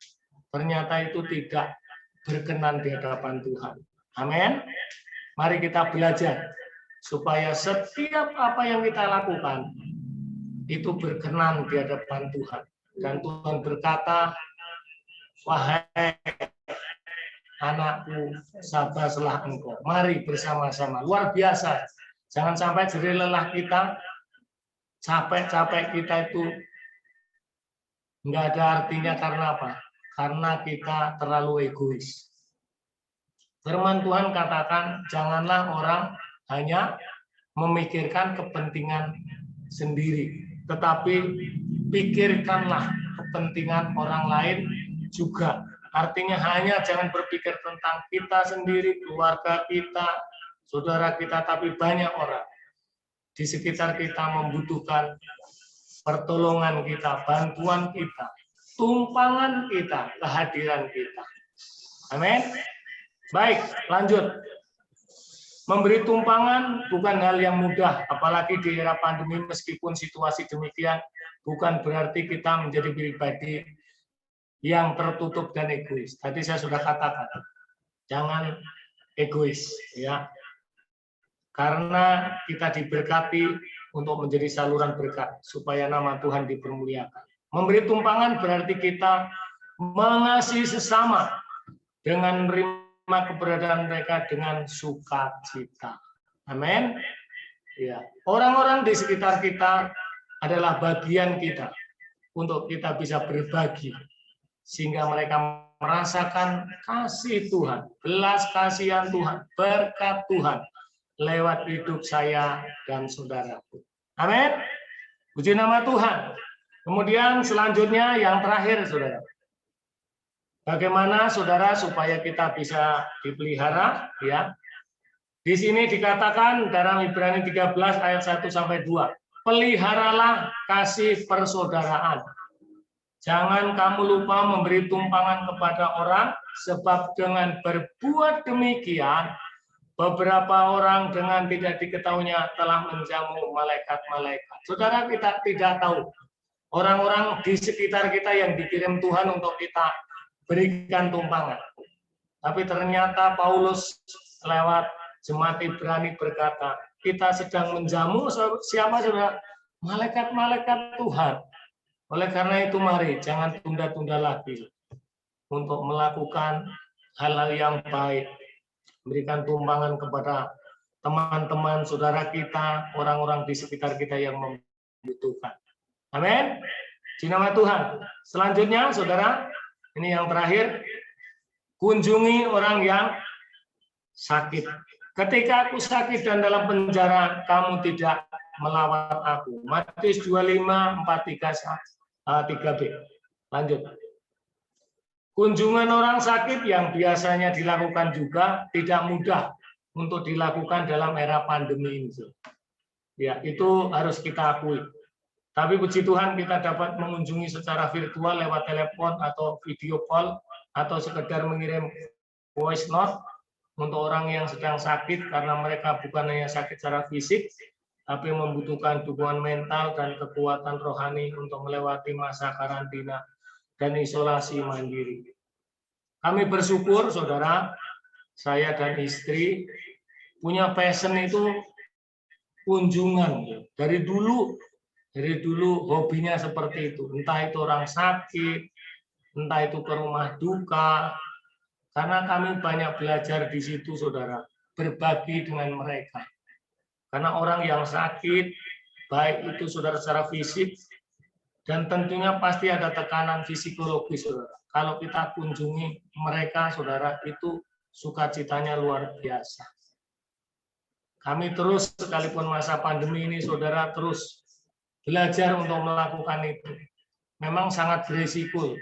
Ternyata itu tidak berkenan di hadapan Tuhan. Amin. Mari kita belajar supaya setiap apa yang kita lakukan itu berkenan di hadapan Tuhan. Dan Tuhan berkata, wahai anakku, sabarlah engkau. Mari bersama-sama. Luar biasa. Jangan sampai jerih lelah kita, capek-capek kita itu nggak ada artinya. Karena apa? Karena kita terlalu egois. Firman Tuhan katakan, janganlah orang hanya memikirkan kepentingan sendiri, tetapi pikirkanlah kepentingan orang lain juga. Artinya hanya jangan berpikir tentang kita sendiri, keluarga kita, saudara kita, tapi banyak orang di sekitar kita membutuhkan pertolongan kita, bantuan kita, tumpangan kita, kehadiran kita. Amin. Baik, lanjut. Memberi tumpangan bukan hal yang mudah, apalagi di era pandemi. Meskipun situasi demikian, bukan berarti kita menjadi pribadi yang tertutup dan egois. Tadi saya sudah katakan, jangan egois, ya. Karena kita diberkati untuk menjadi saluran berkat, supaya nama Tuhan dipermuliakan. Memberi tumpangan berarti kita mengasihi sesama dengan menerima keberadaan mereka dengan sukacita. Amin. Ya, orang-orang di sekitar kita adalah bagian kita untuk kita bisa berbagi sehingga mereka merasakan kasih Tuhan, belas kasihan Tuhan, berkat Tuhan lewat hidup saya dan saudaraku. Amin. Puji nama Tuhan. Kemudian selanjutnya yang terakhir, saudara. Bagaimana saudara supaya kita bisa dipelihara, ya? Di sini dikatakan dalam Ibrani 13 ayat 1 sampai 2. Peliharalah kasih persaudaraan. Jangan kamu lupa memberi tumpangan kepada orang, sebab dengan berbuat demikian, beberapa orang dengan tidak diketahuinya telah menjamu malaikat-malaikat. Saudara, kita tidak tahu orang-orang di sekitar kita yang dikirim Tuhan untuk kita berikan tumpangan. Tapi ternyata Paulus lewat jemaat Ibrani berkata, kita sedang menjamu siapa, saudara? Malaikat-malaikat Tuhan. Oleh karena itu mari jangan tunda-tunda lagi untuk melakukan hal-hal yang baik, berikan tumpangan kepada teman-teman saudara kita, orang-orang di sekitar kita yang membutuhkan. Amin. Di nama Tuhan. Selanjutnya saudara, ini yang terakhir, kunjungi orang yang sakit. Ketika aku sakit dan dalam penjara, kamu tidak melawat aku. Matius 25, 3b. Lanjut. Kunjungan orang sakit yang biasanya dilakukan juga tidak mudah untuk dilakukan dalam era pandemi ini. Ya, itu harus kita akui. Tapi puji Tuhan kita dapat mengunjungi secara virtual lewat telepon atau video call atau sekedar mengirim voice note untuk orang yang sedang sakit karena mereka bukan hanya sakit secara fisik, tapi membutuhkan dukungan mental dan kekuatan rohani untuk melewati masa karantina dan isolasi mandiri. Kami bersyukur, saudara, saya dan istri punya passion itu kunjungan. Dari dulu hobinya seperti itu. Entah itu orang sakit, entah itu ke rumah duka. Karena kami banyak belajar di situ, saudara, berbagi dengan mereka. Karena orang yang sakit, baik itu saudara secara fisik, dan tentunya pasti ada tekanan psikologis, saudara. Kalau kita kunjungi mereka, saudara, itu sukacitanya luar biasa. Kami terus, sekalipun masa pandemi ini, saudara, terus belajar untuk melakukan itu. Memang sangat berisiko.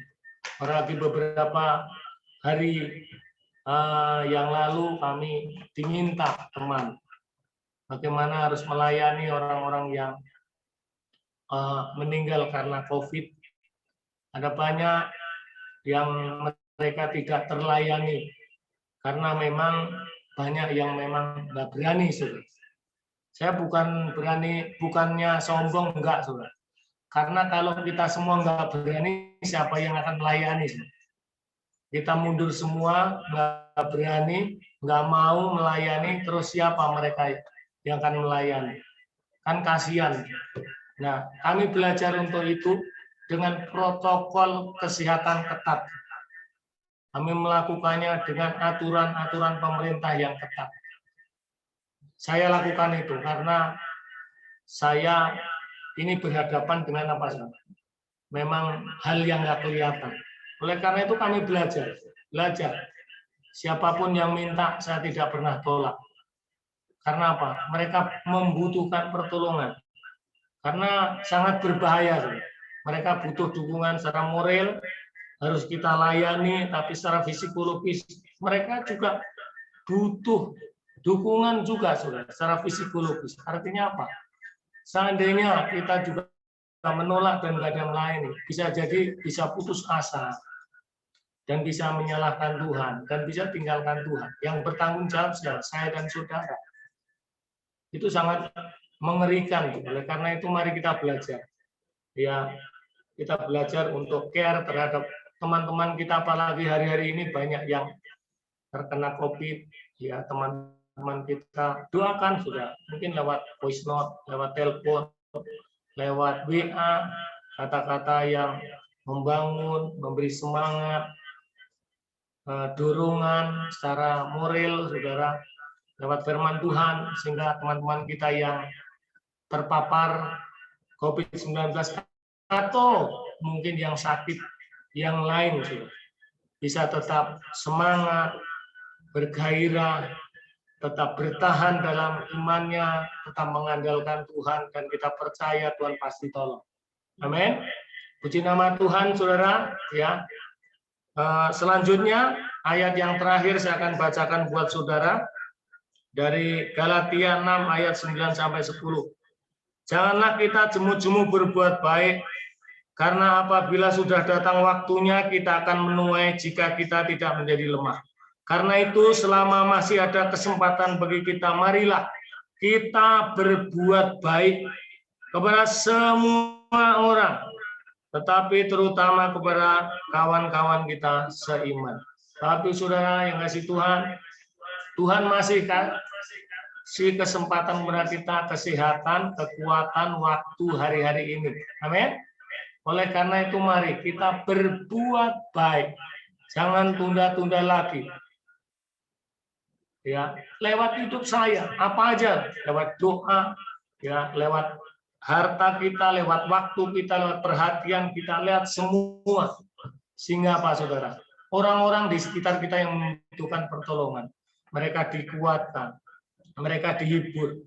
Apalagi beberapa hari yang lalu kami diminta teman bagaimana harus melayani orang-orang yang meninggal karena COVID. Ada banyak yang mereka tidak terlayani karena memang banyak yang memang nggak berani, saudara. Saya bukannya sombong, enggak, saudara. Karena kalau kita semua nggak berani, siapa yang akan melayani, saudara? Kita mundur semua, nggak berani, nggak mau melayani, terus siapa mereka yang akan melayani? Kan kasihan. Nah, kami belajar untuk itu dengan protokol kesehatan ketat. Kami melakukannya dengan aturan-aturan pemerintah yang ketat. Saya lakukan itu karena saya ini berhadapan dengan apa, saudara? Memang hal yang nggak kelihatan. Oleh karena itu kami belajar. Siapapun yang minta, saya tidak pernah tolak. Karena apa? Mereka membutuhkan pertolongan. Karena sangat berbahaya. Mereka butuh dukungan secara moral, harus kita layani, tapi secara psikologis mereka juga butuh dukungan juga, saudara, secara psikologis. Artinya apa? Seandainya kita juga menolak dan nggak ada melayani, bisa jadi bisa putus asa dan bisa menyalahkan Tuhan dan bisa tinggalkan Tuhan. Yang bertanggung jawab saya dan saudara. Itu sangat mengerikan. Oleh karena itu mari kita belajar. Ya, kita belajar untuk care terhadap teman-teman kita, apalagi hari-hari ini banyak yang terkena COVID. Ya, teman-teman kita doakan sudah, mungkin lewat voice note, lewat telepon, lewat WA, kata-kata yang membangun, memberi semangat, dorongan secara moral, saudara. lewat firman Tuhan, sehingga teman-teman kita yang terpapar COVID-19 atau mungkin yang sakit yang lain bisa tetap semangat, bergairah, tetap bertahan dalam imannya, tetap mengandalkan Tuhan, dan kita percaya Tuhan pasti tolong. Amin. Puji nama Tuhan, saudara. Ya. Selanjutnya ayat yang terakhir saya akan bacakan buat saudara dari Galatia 6 ayat 9 sampai 10. Janganlah kita jemu-jemu berbuat baik, karena apabila sudah datang waktunya kita akan menuai jika kita tidak menjadi lemah. Karena itu selama masih ada kesempatan bagi kita, marilah kita berbuat baik kepada semua orang, tetapi terutama kepada kawan-kawan kita seiman. Tapi saudara yang kasih Tuhan, Tuhan masih kasih kesempatan kepada kita kesehatan, kekuatan, waktu hari-hari ini. Amin. Oleh karena itu mari kita berbuat baik. Jangan tunda-tunda lagi. Ya, lewat hidup saya apa aja, lewat doa, ya, lewat harta kita, lewat waktu kita, lewat perhatian kita, lihat semua. Sehingga apa saudara? Orang-orang di sekitar kita yang membutuhkan pertolongan, mereka dikuatkan, mereka dihibur,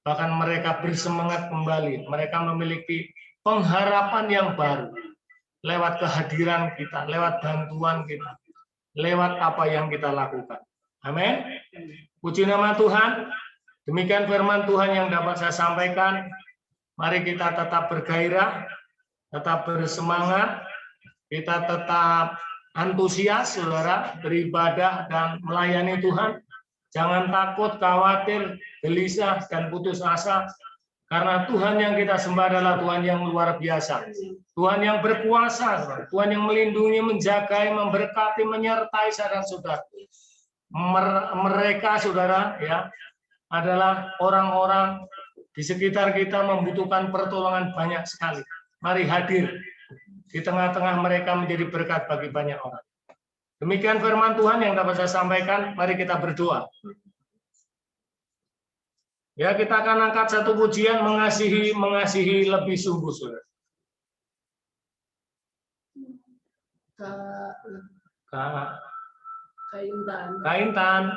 bahkan mereka bersemangat kembali, mereka memiliki pengharapan yang baru lewat kehadiran kita, lewat bantuan kita, lewat apa yang kita lakukan. Amin. Puji nama Tuhan. Demikian firman Tuhan yang dapat saya sampaikan. Mari kita tetap bergairah, tetap bersemangat, kita tetap antusias, saudara, beribadah dan melayani Tuhan. Jangan takut, khawatir, gelisah, dan putus asa. Karena Tuhan yang kita sembah adalah Tuhan yang luar biasa. Tuhan yang berkuasa, Tuhan yang melindungi, menjagai, memberkati, menyertai saudara saudara. Mereka, saudara, ya, adalah orang-orang di sekitar kita membutuhkan pertolongan banyak sekali. Mari hadir di tengah-tengah mereka menjadi berkat bagi banyak orang. Demikian firman Tuhan yang dapat saya sampaikan. Mari kita berdoa. Ya, kita akan angkat satu pujian, mengasihi lebih sungguh, saudara. Kak Intan,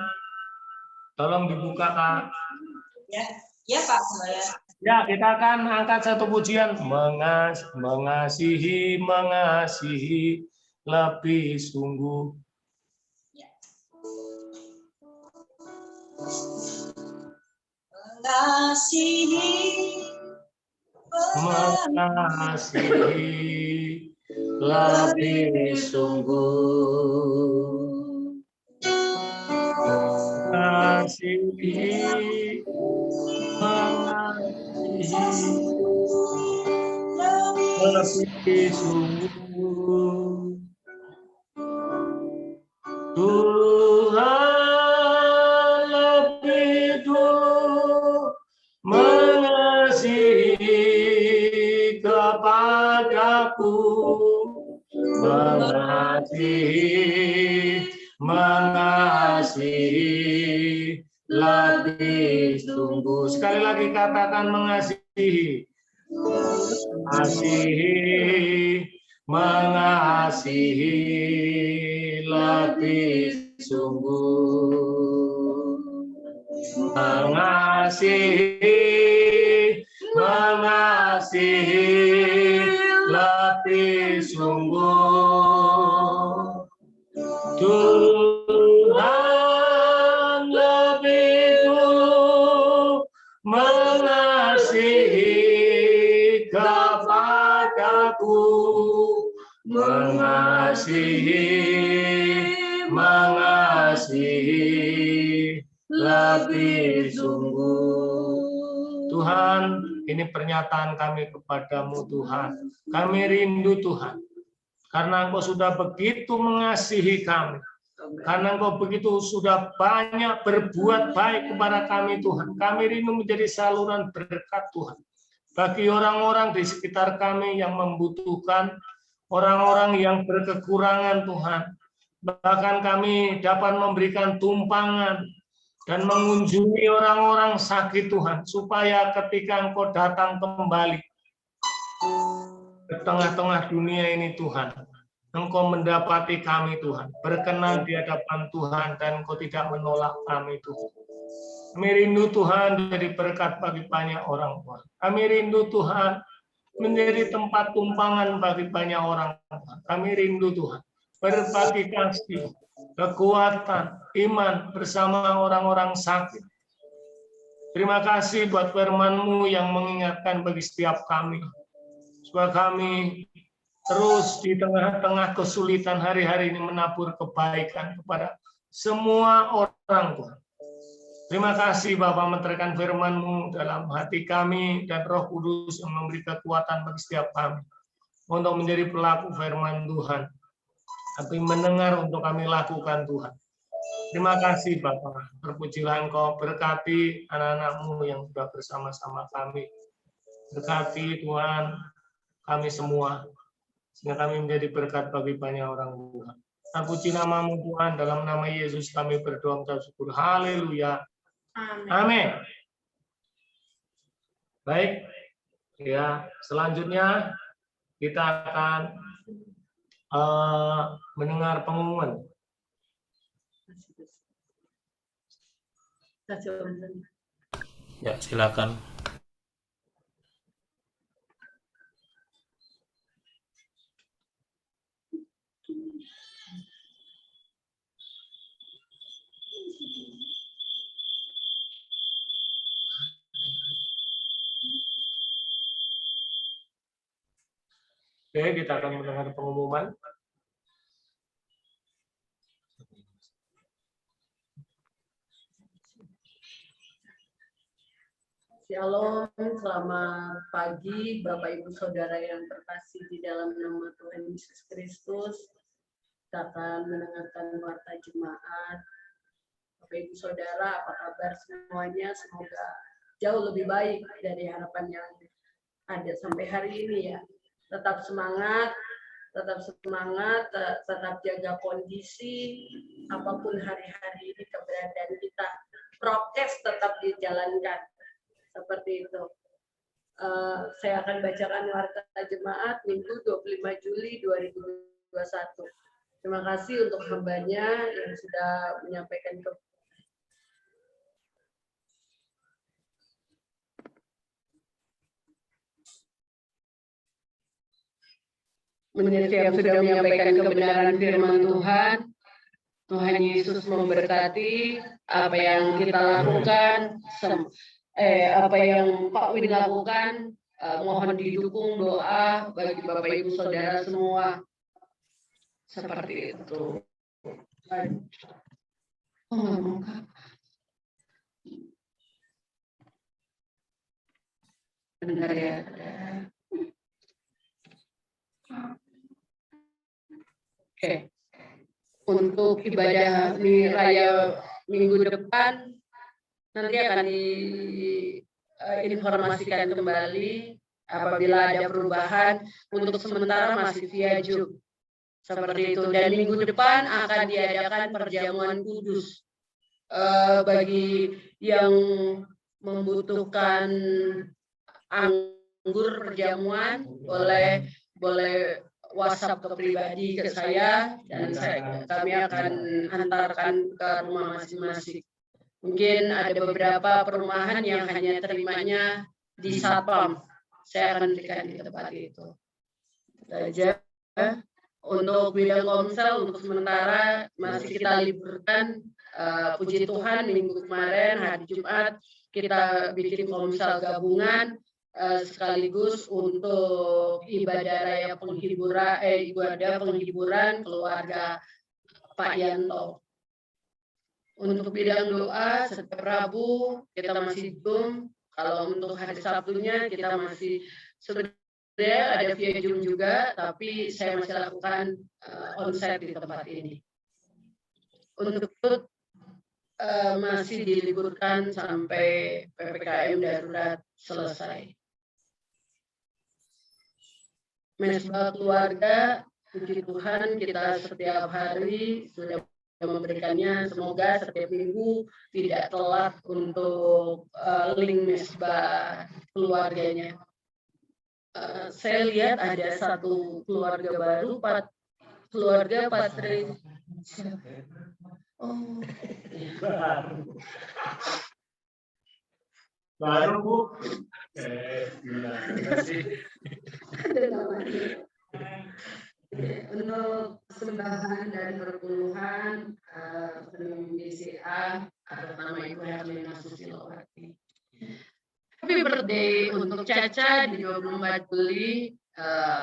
tolong dibuka, Kak. Ya Pak, saya. Ya, kita akan angkat satu pujian, mengasihi lebih sungguh. Mengasihi lebih sungguh. Mengasihi lebih sungguh. Tuhan lebih dulu mengasihi kepadaku, mengasihi lebih sungguh. Sekali lagi katakan mengasihi. Mengasihi lebih sungguh. Mengasihi lebih sungguh. Tuhan lebih dulu mengasihi kepadaku, mengasihi lebih sungguh. Tuhan, ini pernyataan kami kepadamu, Tuhan. Kami rindu, Tuhan, karena Engkau sudah begitu mengasihi kami. Karena Engkau begitu sudah banyak berbuat baik kepada kami, Tuhan. Kami rindu menjadi saluran berkat, Tuhan, bagi orang-orang di sekitar kami yang membutuhkan, orang-orang yang berkekurangan, Tuhan. Bahkan kami dapat memberikan tumpangan, dan mengunjungi orang-orang sakit Tuhan, supaya ketika Engkau datang kembali ke tengah-tengah dunia ini Tuhan, Engkau mendapati kami Tuhan, berkenan di hadapan Tuhan, dan Engkau tidak menolak kami Tuhan. Kami rindu Tuhan jadi berkat bagi banyak orang Tuhan. Kami rindu Tuhan menjadi tempat tumpangan bagi banyak orang Tuhan. Kami rindu Tuhan berbagi kasih, kekuatan, iman bersama orang-orang sakit. Terima kasih buat firman-Mu yang mengingatkan bagi setiap kami, supaya kami terus di tengah-tengah kesulitan hari-hari ini menabur kebaikan kepada semua orang Tuhan. Terima kasih Bapak menerangkan firman-Mu dalam hati kami, dan Roh Kudus yang memberi kekuatan bagi setiap kami untuk menjadi pelaku firman Tuhan, tapi mendengar untuk kami lakukan Tuhan. Terima kasih Bapak, terpujilah Engkau, berkati anak-anak-Mu yang sudah bersama-sama kami. Berkati Tuhan kami semua, sehingga kami menjadi berkat bagi banyak orang Tuhan. Terpuji nama-Mu Tuhan, dalam nama Yesus kami berdoa mengucap syukur. Haleluya. Amin. Baik, ya, selanjutnya kita akan mendengar pengumuman. Ya, silakan. Oke, kita akan mendengar pengumuman. Shalom, selamat pagi Bapak Ibu Saudara yang terkasih di dalam nama Tuhan Yesus Kristus. Kita akan mendengarkan warta jemaat. Bapak Ibu Saudara, apa kabar semuanya? Semoga jauh lebih baik dari harapan yang ada sampai hari ini ya. Tetap semangat, tetap jaga kondisi, apapun hari-hari ini keberadaan kita. Prokes tetap dijalankan. Seperti itu. Saya akan bacakan warta jemaat Minggu 25 Juli 2021. Terima kasih untuk hambanya yang sudah menyampaikan ke yang sudah menyampaikan kebenaran firman Tuhan. Tuhan Yesus memberkati apa yang kita lakukan, apa yang Pak Win lakukan. Mohon didukung doa bagi Bapak Ibu Saudara semua. Seperti itu. Bentar ya. Oke. Untuk ibadah raya minggu depan nanti akan diinformasikan kembali apabila ada perubahan. Untuk sementara masih via Zoom. Seperti itu. Dan minggu depan akan diadakan perjamuan kudus. Bagi yang membutuhkan anggur perjamuan, boleh WhatsApp ke pribadi ke saya, dan kami akan antarkan ke rumah masing-masing. Mungkin ada beberapa perumahan yang hanya terimanya di Satpam. Saya akan berikan di tempat itu. Saja. Untuk bidang komsel untuk sementara masih kita liburkan. Puji Tuhan minggu kemarin hari Jumat kita bikin komsel gabungan. Sekaligus untuk ibadah raya penghiburan keluarga Pak Yanto. Untuk bidang doa setiap Rabu kita masih Zoom. Kalau untuk hari Sabtunya kita masih sebenarnya ada via Zoom juga, tapi saya masih lakukan onsite di tempat ini. Untuk masih diliburkan sampai PPKM darurat selesai. Mesbah keluarga, puji Tuhan kita setiap hari sudah yang memberikannya. Semoga setiap minggu tidak telat untuk link mesbah keluarganya. Saya lihat ada satu keluarga baru, keluarga Patri. Oh, ya. Baru Bu. Terima kasih. Ada namanya. Untuk persembahan dan perpuluhan penerima BCA atas nama Ibu Herlina Susilowati. Happy birthday untuk Caca di 24 Juli.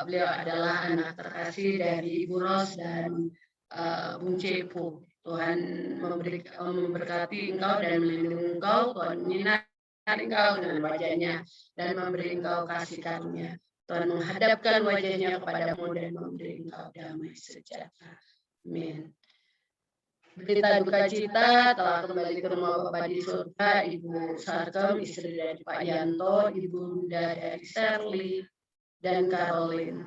Beliau adalah anak terkasih dari Ibu Ros dan Bung Cepu. Tuhan memberkati engkau dan melindungi engkau. Tuhan menyinari engkau dengan wajahnya dan memberi engkau kasih karunia. Tuhan menghadapkan wajahnya kepadamu dan memberi engkau damai sejahtera. Amin. Berita duka cita telah kembali ke rumah Bapak di surga, Ibu Sarkem, istri dari Pak Yanto, Ibu Bunda dari Shirley, dan Caroline.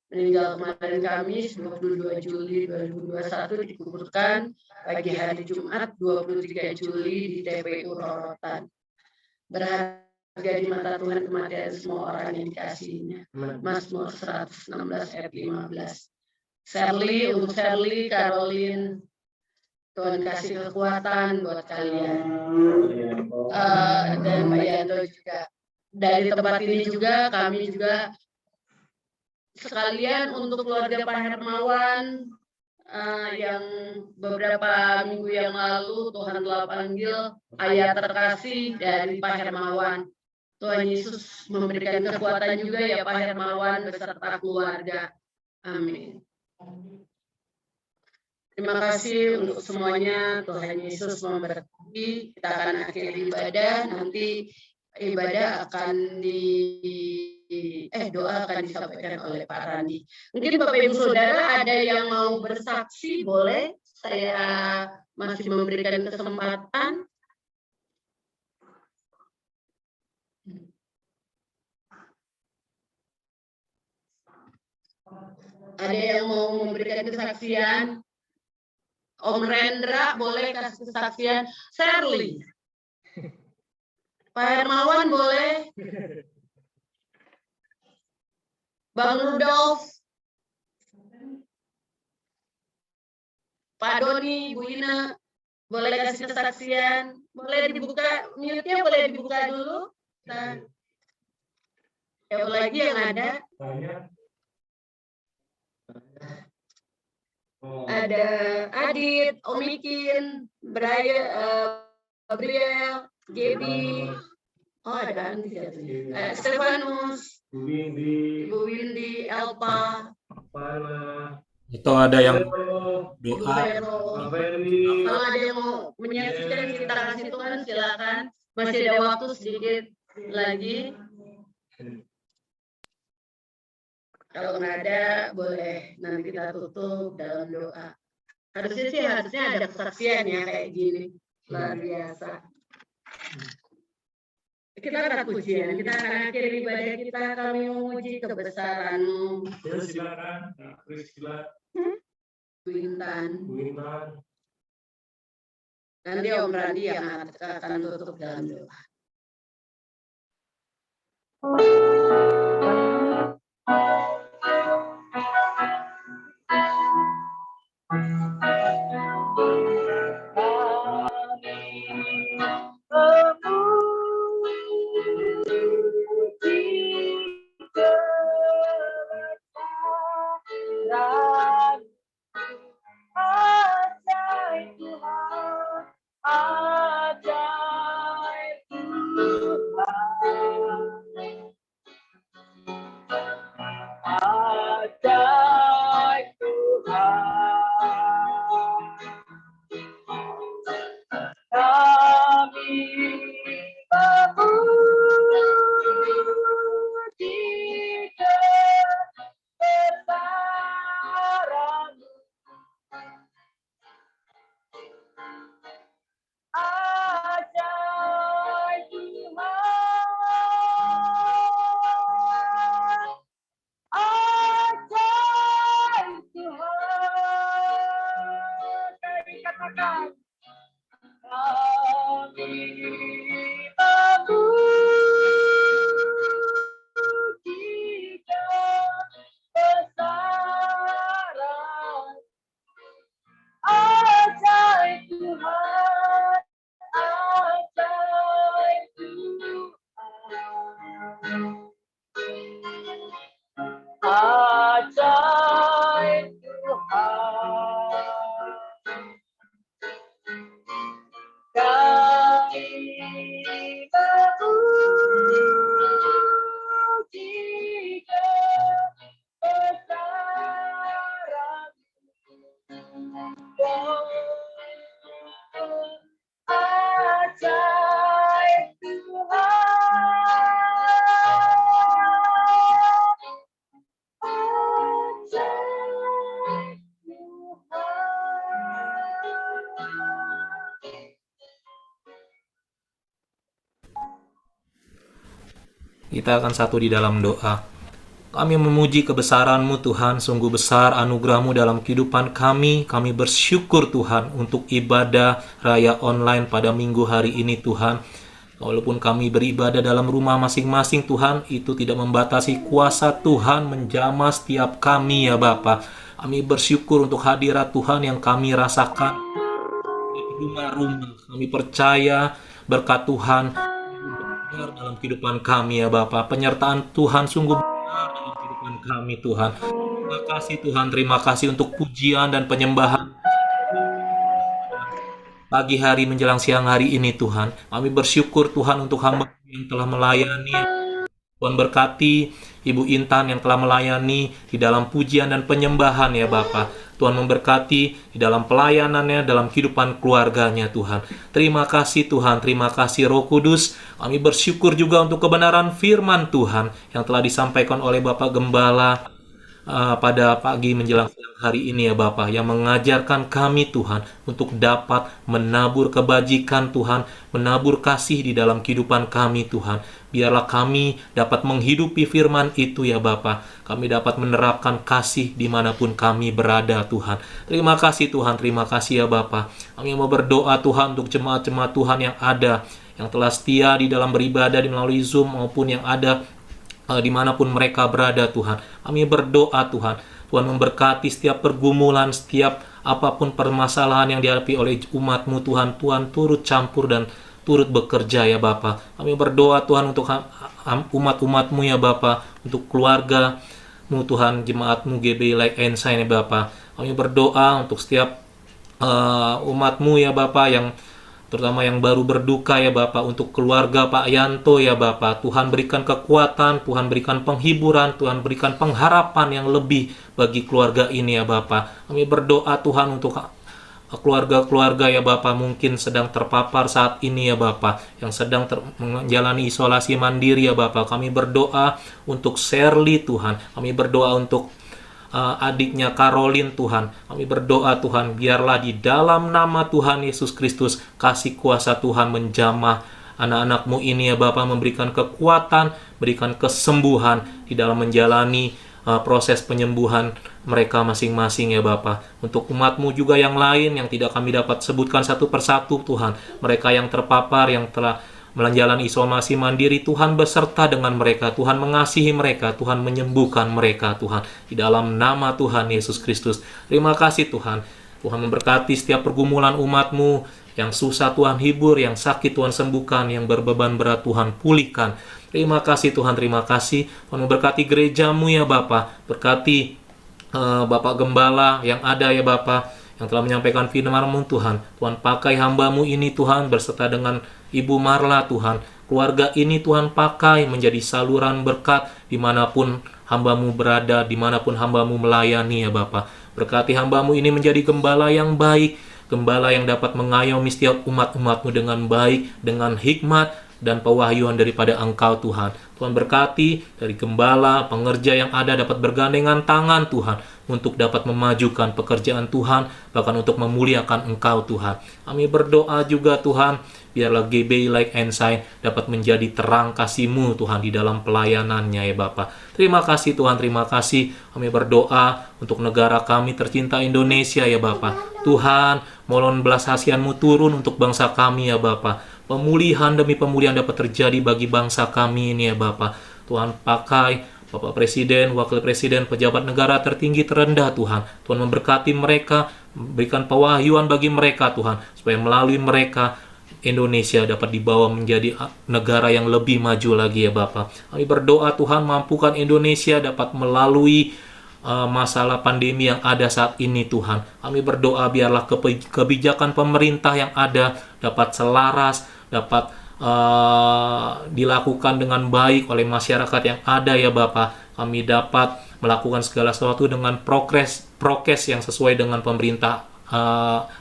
Meninggal kemarin Kamis 22 Juli 2021 dikuburkan pagi hari Jumat 23 Juli di TPU Rorotan. Berharga di mata Tuhan kematian semua orang yang dikasihinya. Mazmur 116 ayat 15. Shirley, untuk Shirley, Caroline, Tuhan kasih kekuatan buat kalian. Dan Pak Yanto juga. Dari tempat ini juga, kami juga sekalian untuk keluarga Pak Hermawan yang beberapa minggu yang lalu Tuhan telah panggil ayah terkasih dari Pak Hermawan. Tuhan Yesus memberikan kekuatan juga ya Pak Hermawan beserta keluarga. Amin. Terima kasih untuk semuanya. Tuhan Yesus memberkati. Kita akan akhiri ibadah. Nanti ibadah akan doa akan disampaikan oleh Pak Randi. Mungkin Bapak Ibu Saudara ada yang mau bersaksi, boleh saya masih memberikan kesempatan. Ada yang mau memberikan kesaksian? Om Rendra boleh kasih kesaksian. Shirley. Pak Hermawan boleh. Bang Rudolf. Pak Doni, Bu Ina, boleh kasih kesaksian. Boleh dibuka, mute-nya boleh dibuka dulu. Nah, siapa lagi yang ada? Ada Adit, Om Ikin, Gabriel, Gaby, ada Andi, Stefanus, Ibu Windy, Elpa, Itu ada yang Ibu doa. Vero. Kalau ada yang mau menyaksikan cerita kasih Tuhan silakan. Masih ada waktu sedikit lagi. Kalau nggak ada, boleh nanti kita tutup dalam doa. Harusnya ada kesaksian ya kayak gini. Luar biasa. Kita akan pujian, kita akan akhiri ibadah kita, kami memuji kebesaran-Mu. Ya, silakan. Priscila. Bu Intan. Nanti Om Randi yang akan tutup dalam doa. Ajaib Tuhan, ajaib Tuhan. Ajaib Tuhan, kami memuji kebesaran-Mu. Ajaib Tuhan, ajaib Tuhan. Kita akan satu di dalam doa. Kami memuji kebesaran-Mu Tuhan, sungguh besar anugerah-Mu dalam kehidupan kami. Kami bersyukur Tuhan untuk ibadah raya online pada minggu hari ini Tuhan. Walaupun kami beribadah dalam rumah masing-masing Tuhan, itu tidak membatasi kuasa Tuhan menjamah setiap kami ya Bapa. Kami bersyukur untuk hadirat Tuhan yang kami rasakan di rumah-rumah. Kami percaya berkat Tuhan benar dalam kehidupan kami ya Bapa. Penyertaan Tuhan sungguh benar dalam kehidupan kami Tuhan. Terima kasih Tuhan, terima kasih untuk pujian dan penyembahan pagi hari menjelang siang hari ini Tuhan. Kami bersyukur Tuhan untuk hamba yang telah melayani. Tuhan berkati Ibu Intan yang telah melayani di dalam pujian dan penyembahan ya Bapa. Tuhan memberkati di dalam pelayanannya, dalam kehidupan keluarganya Tuhan. Terima kasih Tuhan, terima kasih Roh Kudus. Kami bersyukur juga untuk kebenaran firman Tuhan yang telah disampaikan oleh Bapak Gembala pada pagi menjelang siang hari ini ya Bapa, yang mengajarkan kami Tuhan untuk dapat menabur kebajikan Tuhan, menabur kasih di dalam kehidupan kami Tuhan. Biarlah kami dapat menghidupi firman itu ya Bapa. Kami dapat menerapkan kasih dimanapun kami berada Tuhan. Terima kasih Tuhan, terima kasih ya Bapa. Kami mau berdoa Tuhan untuk jemaat-jemaat Tuhan yang ada, yang telah setia di dalam beribadah di melalui Zoom maupun yang ada dimanapun mereka berada Tuhan. Kami berdoa Tuhan, Tuhan memberkati setiap pergumulan, setiap apapun permasalahan yang dihadapi oleh umat-Mu Tuhan. Tuhan turut campur dan turut bekerja ya Bapa. Kami berdoa Tuhan untuk umat-umat-Mu ya Bapa, untuk keluarga-Mu Tuhan, jemaat-Mu GBI Like Ensign ya Bapa. Kami berdoa untuk setiap umat-Mu ya Bapa, yang terutama yang baru berduka ya Bapa, untuk keluarga Pak Yanto ya Bapa. Tuhan berikan kekuatan, Tuhan berikan penghiburan, Tuhan berikan pengharapan yang lebih bagi keluarga ini ya Bapa. Kami berdoa Tuhan untuk keluarga-keluarga ya Bapa mungkin sedang terpapar saat ini ya Bapa, yang sedang menjalani isolasi mandiri ya Bapa. Kami berdoa untuk Shirley Tuhan. Kami berdoa untuk adiknya Caroline Tuhan. Kami berdoa Tuhan, biarlah di dalam nama Tuhan Yesus Kristus kasih kuasa Tuhan menjamah anak-anak-Mu ini ya Bapa, memberikan kekuatan, berikan kesembuhan di dalam menjalani proses penyembuhan mereka masing-masing ya Bapa. Untuk umat-Mu juga yang lain yang tidak kami dapat sebutkan satu persatu Tuhan, mereka yang terpapar, yang telah menjalani isolasi mandiri, Tuhan beserta dengan mereka, Tuhan mengasihi mereka, Tuhan menyembuhkan mereka Tuhan, di dalam nama Tuhan Yesus Kristus. Terima kasih Tuhan. Tuhan memberkati setiap pergumulan umat-Mu, yang susah Tuhan hibur, yang sakit Tuhan sembuhkan, yang berbeban berat Tuhan pulihkan. Terima kasih Tuhan, terima kasih. Tuhan memberkati gereja-Mu ya Bapa, berkati Bapak Gembala yang ada ya Bapa, yang telah menyampaikan firman-Mu Tuhan. Tuhan pakai hamba-Mu ini Tuhan, berserta dengan Ibu Marla Tuhan. Keluarga ini Tuhan pakai menjadi saluran berkat dimanapun hamba-Mu berada, dimanapun hamba-Mu melayani ya Bapa. Berkati hamba-Mu ini menjadi gembala yang baik, gembala yang dapat mengayomi setiap umat-umat-Mu dengan baik, dengan hikmat, dan pewahyuan daripada Engkau Tuhan. Tuhan berkati dari gembala, pengerja yang ada dapat bergandengan tangan Tuhan untuk dapat memajukan pekerjaan Tuhan, bahkan untuk memuliakan Engkau Tuhan. Kami berdoa juga Tuhan, biarlah GBI Light and Shine dapat menjadi terang kasih-Mu Tuhan di dalam pelayanannya ya Bapa. Terima kasih Tuhan, terima kasih. Kami berdoa untuk negara kami tercinta Indonesia ya Bapa. Tuhan, mohon belas kasihan-Mu turun untuk bangsa kami ya Bapa. Pemulihan demi pemulihan dapat terjadi bagi bangsa kami ini ya Bapa. Tuhan pakai Bapak Presiden, Wakil Presiden, pejabat negara tertinggi terendah Tuhan. Tuhan memberkati mereka, berikan pewahyuan bagi mereka Tuhan, supaya melalui mereka Indonesia dapat dibawa menjadi negara yang lebih maju lagi ya Bapa. Kami berdoa Tuhan, mampukan Indonesia dapat melalui masalah pandemi yang ada saat ini Tuhan. Kami berdoa biarlah kebijakan pemerintah yang ada dapat selaras, dapat dilakukan dengan baik oleh masyarakat yang ada ya Bapa. Kami dapat melakukan segala sesuatu dengan prokes yang sesuai dengan pemerintah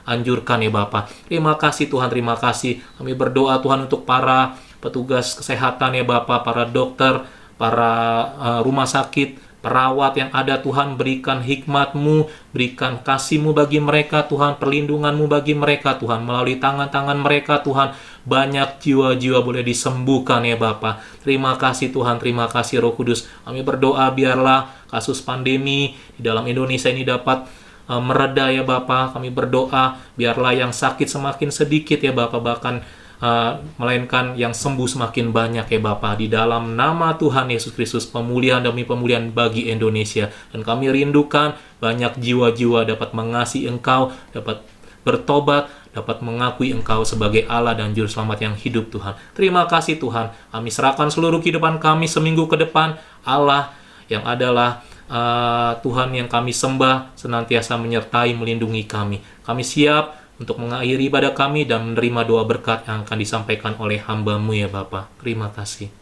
anjurkan ya Bapa. Terima kasih Tuhan, terima kasih. Kami berdoa Tuhan untuk para petugas kesehatan ya Bapa, para dokter, para rumah sakit, perawat yang ada Tuhan, berikan hikmat-Mu, berikan kasih-Mu bagi mereka Tuhan, perlindungan-Mu bagi mereka Tuhan, melalui tangan-tangan mereka Tuhan, banyak jiwa-jiwa boleh disembuhkan ya Bapa. Terima kasih Tuhan, terima kasih Roh Kudus. Kami berdoa biarlah kasus pandemi di dalam Indonesia ini dapat mereda ya Bapa. Kami berdoa biarlah yang sakit semakin sedikit ya Bapa, bahkan melainkan yang sembuh semakin banyak ya Bapa. Di dalam nama Tuhan Yesus Kristus, pemulihan demi pemulihan bagi Indonesia. Dan kami rindukan banyak jiwa-jiwa dapat mengasihi Engkau, dapat bertobat, dapat mengakui Engkau sebagai Allah dan Juru Selamat yang hidup Tuhan. Terima kasih Tuhan. Kami serahkan seluruh kehidupan kami seminggu ke depan. Allah yang adalah Tuhan yang kami sembah senantiasa menyertai, melindungi kami. Kami siap untuk mengakhiri ibadah kami dan menerima doa berkat yang akan disampaikan oleh hamba-Mu ya Bapa. Terima kasih.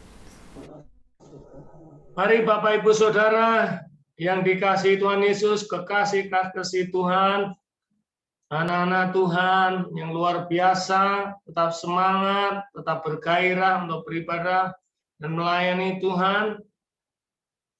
Mari Bapak Ibu Saudara yang dikasihi Tuhan Yesus, kekasih Tuhan, anak-anak Tuhan yang luar biasa, tetap semangat, tetap bergairah untuk beribadah dan melayani Tuhan.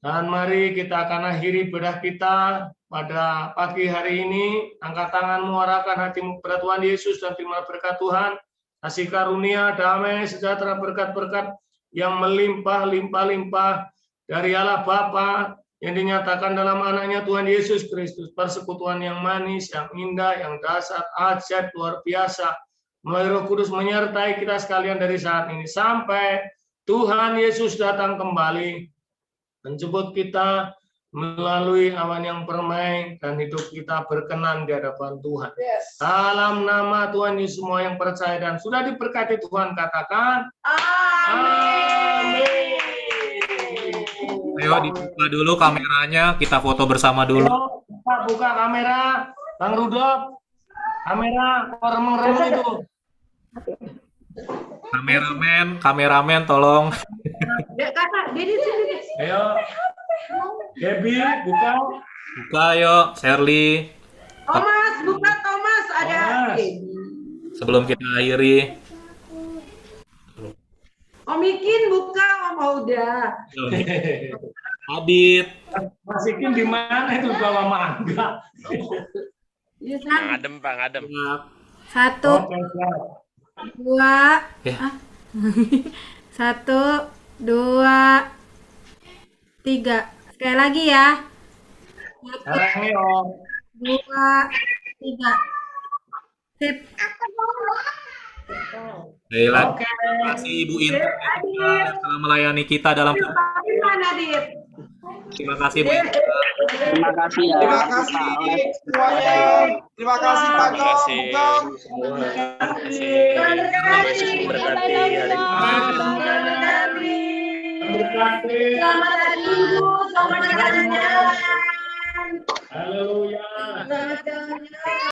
Dan mari kita akan akhiri ibadah kita pada pagi hari ini. Angkat tanganmu, arahkan hatimu kepada Tuhan Yesus dan terima berkat Tuhan. Kasih karunia, damai, sejahtera, berkat-berkat yang melimpah-limpah dari Allah Bapa yang dinyatakan dalam anaknya Tuhan Yesus Kristus. Persekutuan yang manis, yang indah, yang dahsyat, ajaib, luar biasa. Melalui Roh Kudus menyertai kita sekalian dari saat ini sampai Tuhan Yesus datang kembali menjemput kita melalui awan yang permai dan hidup kita berkenan di hadapan Tuhan. Dalam nama Tuhan Yesus, semua yang percaya dan sudah diberkati Tuhan katakan amin. Ayo dibuka dulu kameranya, kita foto bersama dulu. Ayo, buka kamera, Bang Rudolf. Kamera remeng-remeng itu. Kameramen tolong. Kakak, Dedi sini. Ayo. Debbie, buka. Buka yuk, Shirley. Thomas, buka Thomas. Ada Thomas. Dedi. Sebelum kita akhiri. Om Ikin buka, Om Auda. Adit. Mas Ikin di mana itu bawa mangga? Iya, Ngadem, Pak, ngadem. Satu, Oke, siap. dua, Ya. satu, dua, tiga. Sekali lagi ya. Sekarang nih, Om. Dua, tiga. Sip. Baiklah. Oke. Terima kasih Ibu Intan yang telah melayani kita dalam. Gimana, Dit? Terima kasih Bu Intan. Terima kasih ya. Terima kasih semuanya. Terima kasih Pak Terima kasih. Gong. Tuhan Yesus memberkati hari ini. Berkati. Selamat hari Minggu, selamat jalan-jalan. Haleluya. Selamat jalan-jalan.